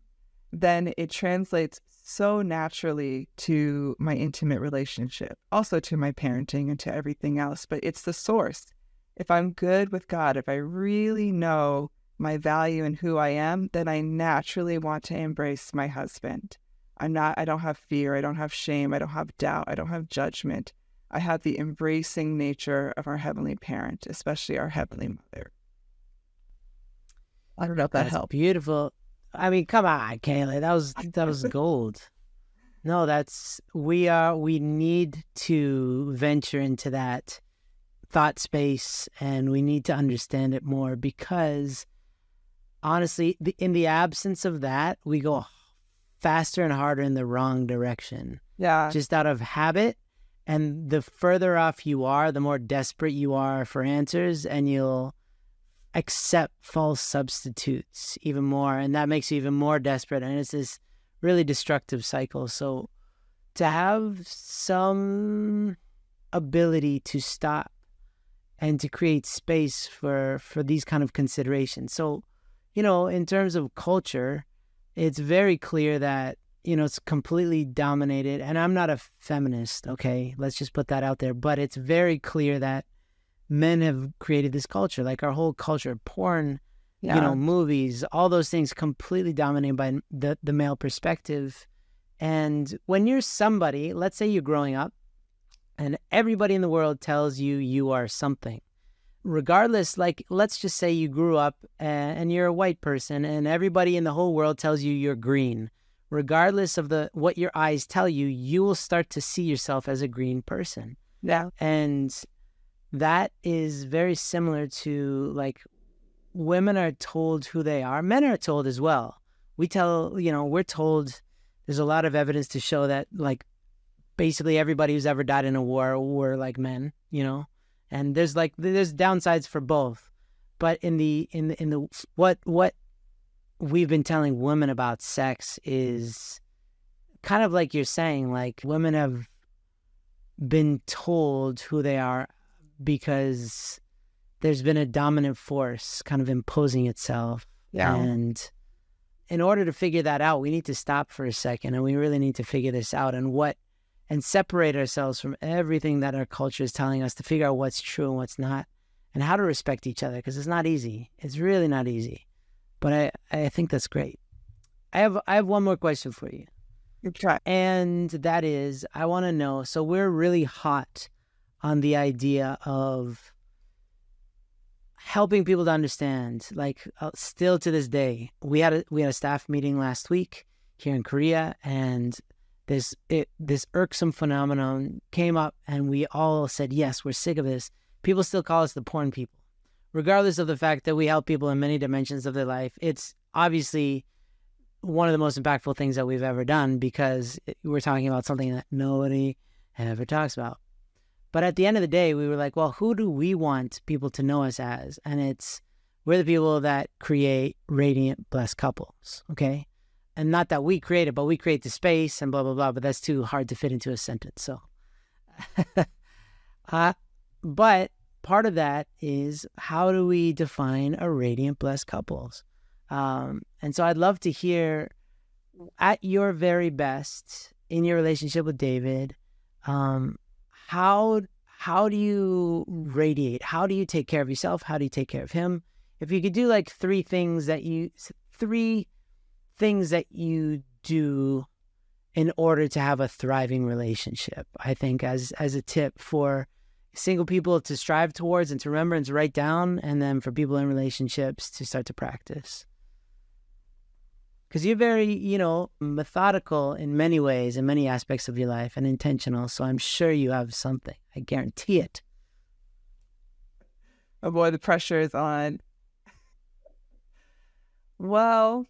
then it translates so naturally to my intimate relationship, also to my parenting and to everything else. But it's the source. If I'm good with God, if I really know my value and who I am, then I naturally want to embrace my husband. I don't have fear. I don't have shame. I don't have doubt. I don't have judgment. I have the embracing nature of our Heavenly Parent, especially our Heavenly Mother. I don't know if that helped. Beautiful. I mean, come on, Kayla. That was gold. No, we need to venture into that thought space, and we need to understand it more, because honestly, in the absence of that, we go faster and harder in the wrong direction. Yeah. Just out of habit. And the further off you are, the more desperate you are for answers, and you'll accept false substitutes even more. And that makes you even more desperate. And it's this really destructive cycle. So to have some ability to stop and to create space for these kind of considerations. So, in terms of culture, it's very clear that, it's completely dominated. And I'm not a feminist, okay? Let's just put that out there. But it's very clear that men have created this culture, like our whole culture, porn, movies, all those things completely dominated by the male perspective. And when you're somebody, let's say you're growing up and everybody in the world tells you you are something. Regardless, like, let's just say you grew up and you're a white person and everybody in the whole world tells you you're green. Regardless of what your eyes tell you, you will start to see yourself as a green person. Yeah. And that is very similar to, like, women are told who they are. Men are told as well. We're told, there's a lot of evidence to show that, like, basically everybody who's ever died in a war were like men, and there's downsides for both. But in the what we've been telling women about sex is kind of like you're saying, like, women have been told who they are because there's been a dominant force kind of imposing itself. Yeah. And in order to figure that out, we need to stop for a second, and we really need to figure this out and separate ourselves from everything that our culture is telling us, to figure out what's true and what's not, and how to respect each other, because it's not easy. It's really not easy. But I think that's great. I have one more question for you. Okay. And that is, I want to know, so we're really hot on the idea of helping people to understand, like, still to this day, we had a staff meeting last week here in Korea, and this irksome phenomenon came up, and we all said, yes, we're sick of this. People still call us the porn people, regardless of the fact that we help people in many dimensions of their life. It's obviously one of the most impactful things that we've ever done, because we're talking about something that nobody ever talks about. But at the end of the day, we were like, well, who do we want people to know us as? And we're the people that create radiant, blessed couples, okay? And not that we create it, but we create the space and blah, blah, blah. But that's too hard to fit into a sentence. So, but part of that is, how do we define a radiant, blessed couples? And so I'd love to hear, at your very best in your relationship with David, how do you radiate? How do you take care of yourself? How do you take care of him? If you could do like three things that you do in order to have a thriving relationship, I think, as a tip for single people to strive towards and to remember and to write down, and then for people in relationships to start to practice. Because you're very, methodical in many ways, in many aspects of your life, and intentional. So I'm sure you have something. I guarantee it. Oh boy, the pressure is on. Well,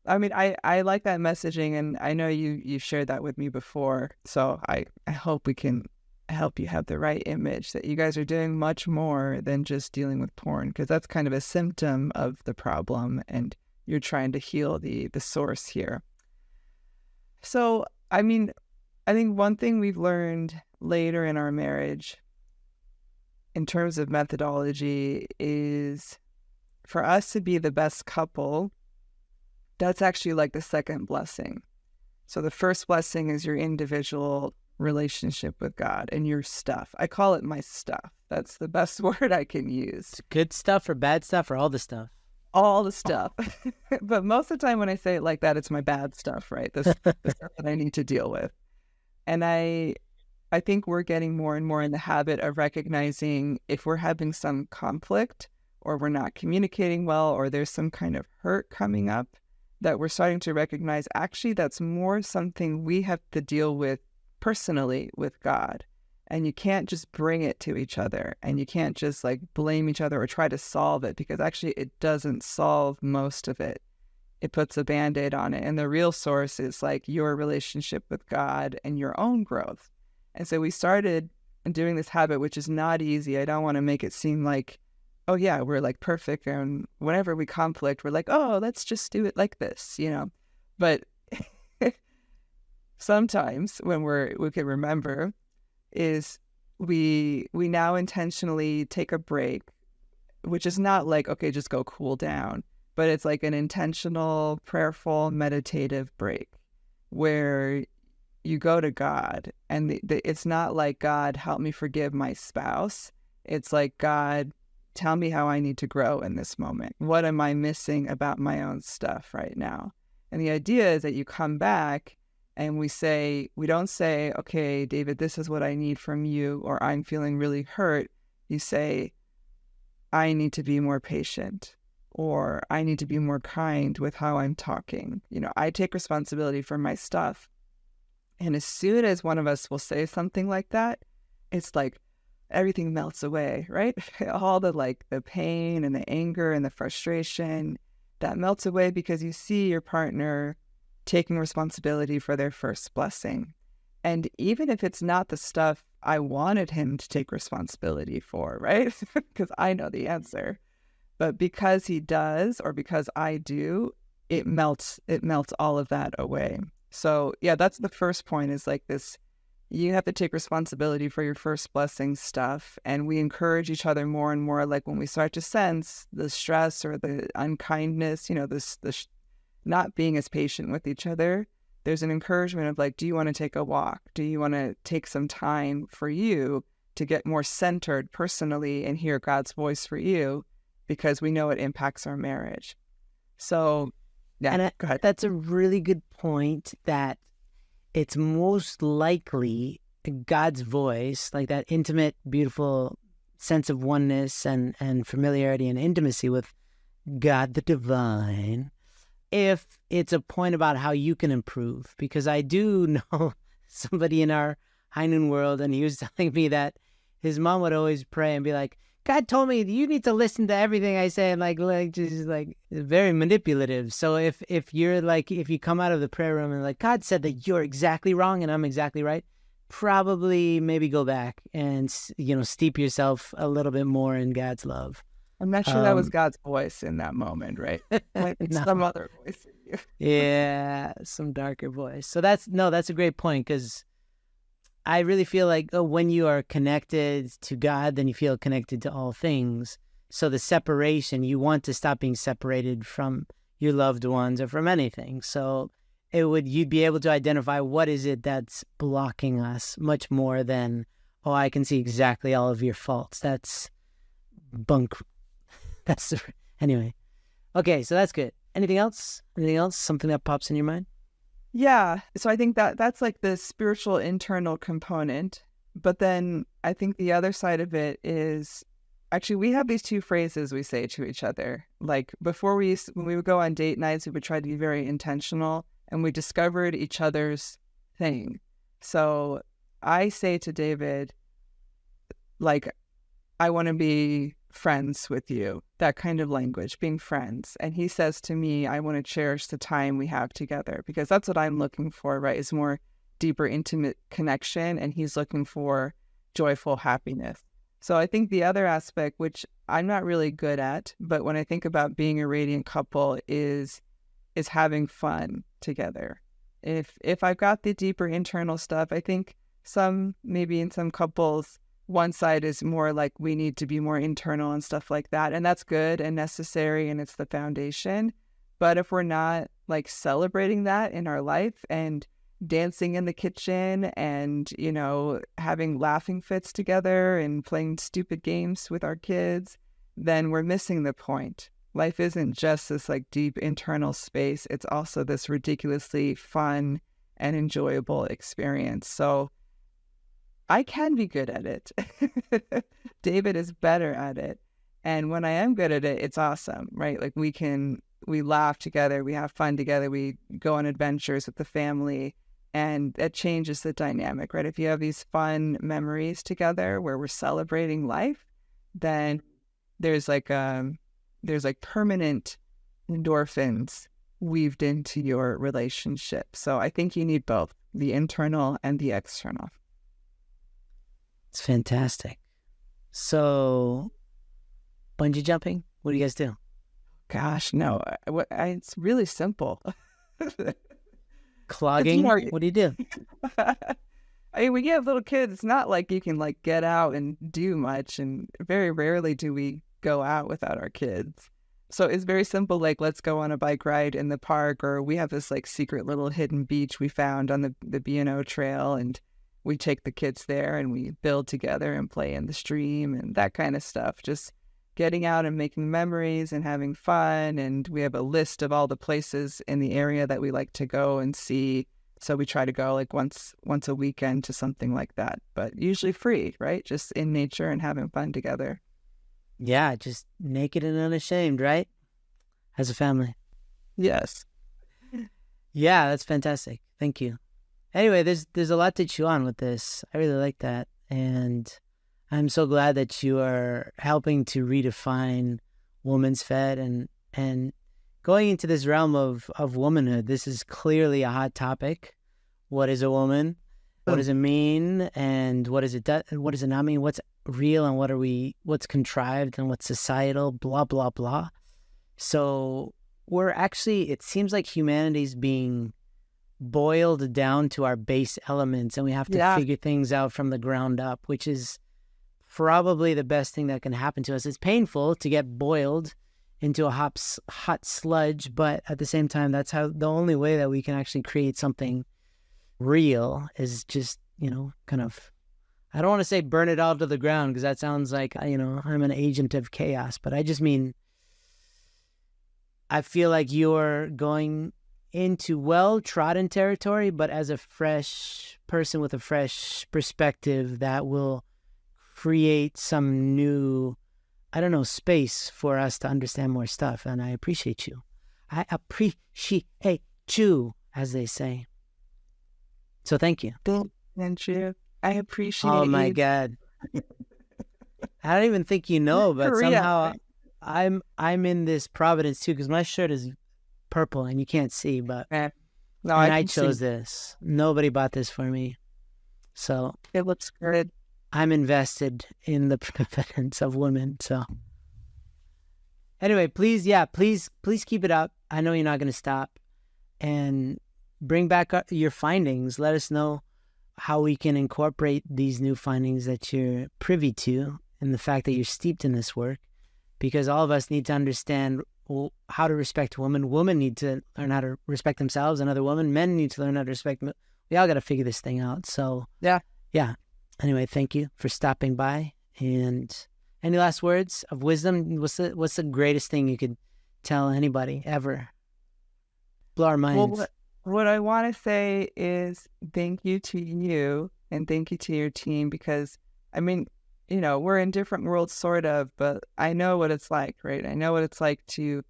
I mean, I like that messaging, and I know you've shared that with me before. So I hope we can help you have the right image that you guys are doing much more than just dealing with porn, because that's kind of a symptom of the problem, and you're trying to heal the source here. So, I mean, I think one thing we've learned later in our marriage in terms of methodology is for us to be the best couple, that's actually like the second blessing. So the first blessing is your individual relationship with God and your stuff. I call it my stuff. That's the best word I can use. Good stuff or bad stuff or all the stuff? All the stuff. But most of the time when I say it like that, it's my bad stuff, right? The stuff that I need to deal with. And I think we're getting more and more in the habit of recognizing if we're having some conflict or we're not communicating well or there's some kind of hurt coming up, that we're starting to recognize actually that's more something we have to deal with personally with God. And you can't just bring it to each other, and you can't just like blame each other or try to solve it, because actually it doesn't solve most of it. It puts a Band-Aid on it. And the real source is like your relationship with God and your own growth. And so we started doing this habit, which is not easy. I don't want to make it seem like, oh yeah, we're like perfect, and whenever we conflict, we're like, oh, let's just do it like this, But sometimes when we can remember is we now intentionally take a break, which is not like, okay, just go cool down, but it's like an intentional, prayerful, meditative break where you go to God, and it's not like, God, help me forgive my spouse. It's like, God, tell me how I need to grow in this moment. What am I missing about my own stuff right now? And the idea is that you come back and we don't say, okay, David, this is what I need from you, or I'm feeling really hurt. You say, I need to be more patient, or I need to be more kind with how I'm talking. I take responsibility for my stuff. And as soon as one of us will say something like that, it's like everything melts away, right? All the pain and the anger and the frustration, that melts away because you see your partner taking responsibility for their first blessing. And even if it's not the stuff I wanted him to take responsibility for, right? Because I know the answer. But because he does, or because I do, it melts all of that away. So yeah, that's the first point, is like this, you have to take responsibility for your first blessing stuff. And we encourage each other more and more, like when we start to sense the stress or the unkindness, this not being as patient with each other, there's an encouragement of like, do you want to take a walk? Do you want to take some time for you to get more centered personally and hear God's voice for you? Because we know it impacts our marriage. So yeah, and go ahead. That's a really good point, that it's most likely God's voice, like that intimate, beautiful sense of oneness and familiarity and intimacy with God, the divine, if it's a point about how you can improve. Because I do know somebody in our high noon world, and he was telling me that his mom would always pray and be like, God told me you need to listen to everything I say, and just very manipulative. So if you're like, if you come out of the prayer room and like, God said that you're exactly wrong and I'm exactly right, probably maybe go back and steep yourself a little bit more in God's love. I'm not sure that was God's voice in that moment, right? Like No. some other voice in you. Yeah, some darker voice. So that's a great point, because I really feel like when you are connected to God, then you feel connected to all things. So the separation, you want to stop being separated from your loved ones or from anything. So you'd be able to identify what is it that's blocking us much more than, oh, I can see exactly all of your faults. That's bunk. Anyway. Okay, so that's good. Anything else? Anything else? Something that pops in your mind? Yeah. So I think that's like the spiritual internal component. But then I think the other side of it is actually we have these two phrases we say to each other. Like before when we would go on date nights, we would try to be very intentional and we discovered each other's thing. So I say to David, like, I want to be friends with you, that kind of language, being friends. And he says to me, I want to cherish the time we have together, because that's what I'm looking for, right? Is more deeper, intimate connection. And he's looking for joyful happiness. So I think the other aspect, which I'm not really good at, but when I think about being a radiant couple is having fun together. If I've got the deeper internal stuff, I think maybe in some couples, one side is more like we need to be more internal and stuff like that. And that's good and necessary and it's the foundation. But if we're not like celebrating that in our life and dancing in the kitchen and, having laughing fits together and playing stupid games with our kids, then we're missing the point. Life isn't just this like deep internal space. It's also this ridiculously fun and enjoyable experience. So I can be good at it. David is better at it. And when I am good at it, it's awesome, right? Like we laugh together, we have fun together, we go on adventures with the family, and that changes the dynamic, right? If you have these fun memories together where we're celebrating life, then there's permanent endorphins weaved into your relationship. So I think you need both, the internal and the external. It's fantastic. So, bungee jumping, what do you guys do? Gosh, no. It's really simple. Clogging, what do you do? I mean, when you have little kids, it's not like you can like get out and do much. And very rarely do we go out without our kids. So it's very simple. Like, let's go on a bike ride in the park, or we have this like secret little hidden beach we found on the B&O trail, and we take the kids there and we build together and play in the stream and that kind of stuff. Just getting out and making memories and having fun. And we have a list of all the places in the area that we like to go and see. So we try to go like once a weekend to something like that, but usually free, right? Just in nature and having fun together. Yeah, just naked and unashamed, right? As a family. Yes. Yeah, that's fantastic. Thank you. Anyway, there's a lot to chew on with this. I really like that. And I'm so glad that you are helping to redefine woman's fed and going into this realm of womanhood. This is clearly a hot topic. What is a woman? What does it mean? And what does it not mean? What's real and what's contrived and what's societal, blah, blah, blah. So it seems like humanity's being boiled down to our base elements, and we have to figure things out from the ground up, which is probably the best thing that can happen to us. It's painful to get boiled into a hot sludge, but at the same time, that's the only way that we can actually create something real is just, kind of, I don't want to say burn it all to the ground, because that sounds like, I'm an agent of chaos, but I just mean, I feel like you're going into well-trodden territory, but as a fresh person with a fresh perspective that will create some new, space for us to understand more stuff. And I appreciate you. I appreciate you, as they say. So thank you. Thank you. I appreciate Oh my God. I don't even think but Korea. Somehow I'm in this Providence too, because my shirt is purple and you can't see, but I chose this. Nobody bought this for me. So it looks good. I'm invested in the providence of women. So anyway, please keep it up. I know you're not going to stop, and bring back your findings. Let us know how we can incorporate these new findings that you're privy to, and the fact that you're steeped in this work, because all of us need to understand how to respect women. Women need to learn how to respect themselves and other women. Men need to learn how to respect them. We all got to figure this thing out. So yeah. Anyway, thank you for stopping by. And any last words of wisdom? What's the greatest thing you could tell anybody ever Blow our Well, minds. what I want to say is thank you to you and thank you to your team because, I mean, we're in different worlds, sort of, but I know what it's like, right? I know what it's like to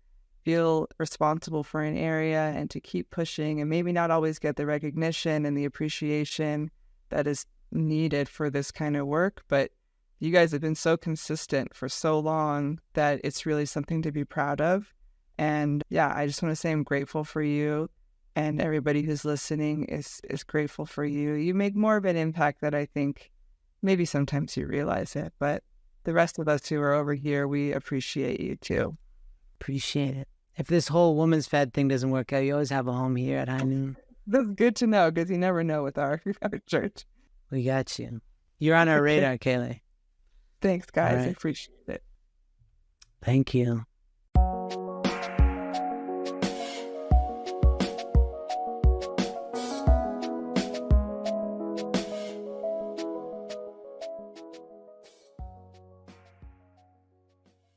feel responsible for an area and to keep pushing and maybe not always get the recognition and the appreciation that is needed for this kind of work. But you guys have been so consistent for so long that it's really something to be proud of. And yeah, I just want to say I'm grateful for you, and everybody who's listening is grateful for you. You make more of an impact that I think maybe sometimes you realize it, but the rest of us who are over here, we appreciate you too. Appreciate it. If this whole woman's fed thing doesn't work out, you always have a home here at High Noon. That's good to know because you never know with our church. We got you. You're on our radar, Kaylee. Thanks, guys. Right. I appreciate it. Thank you.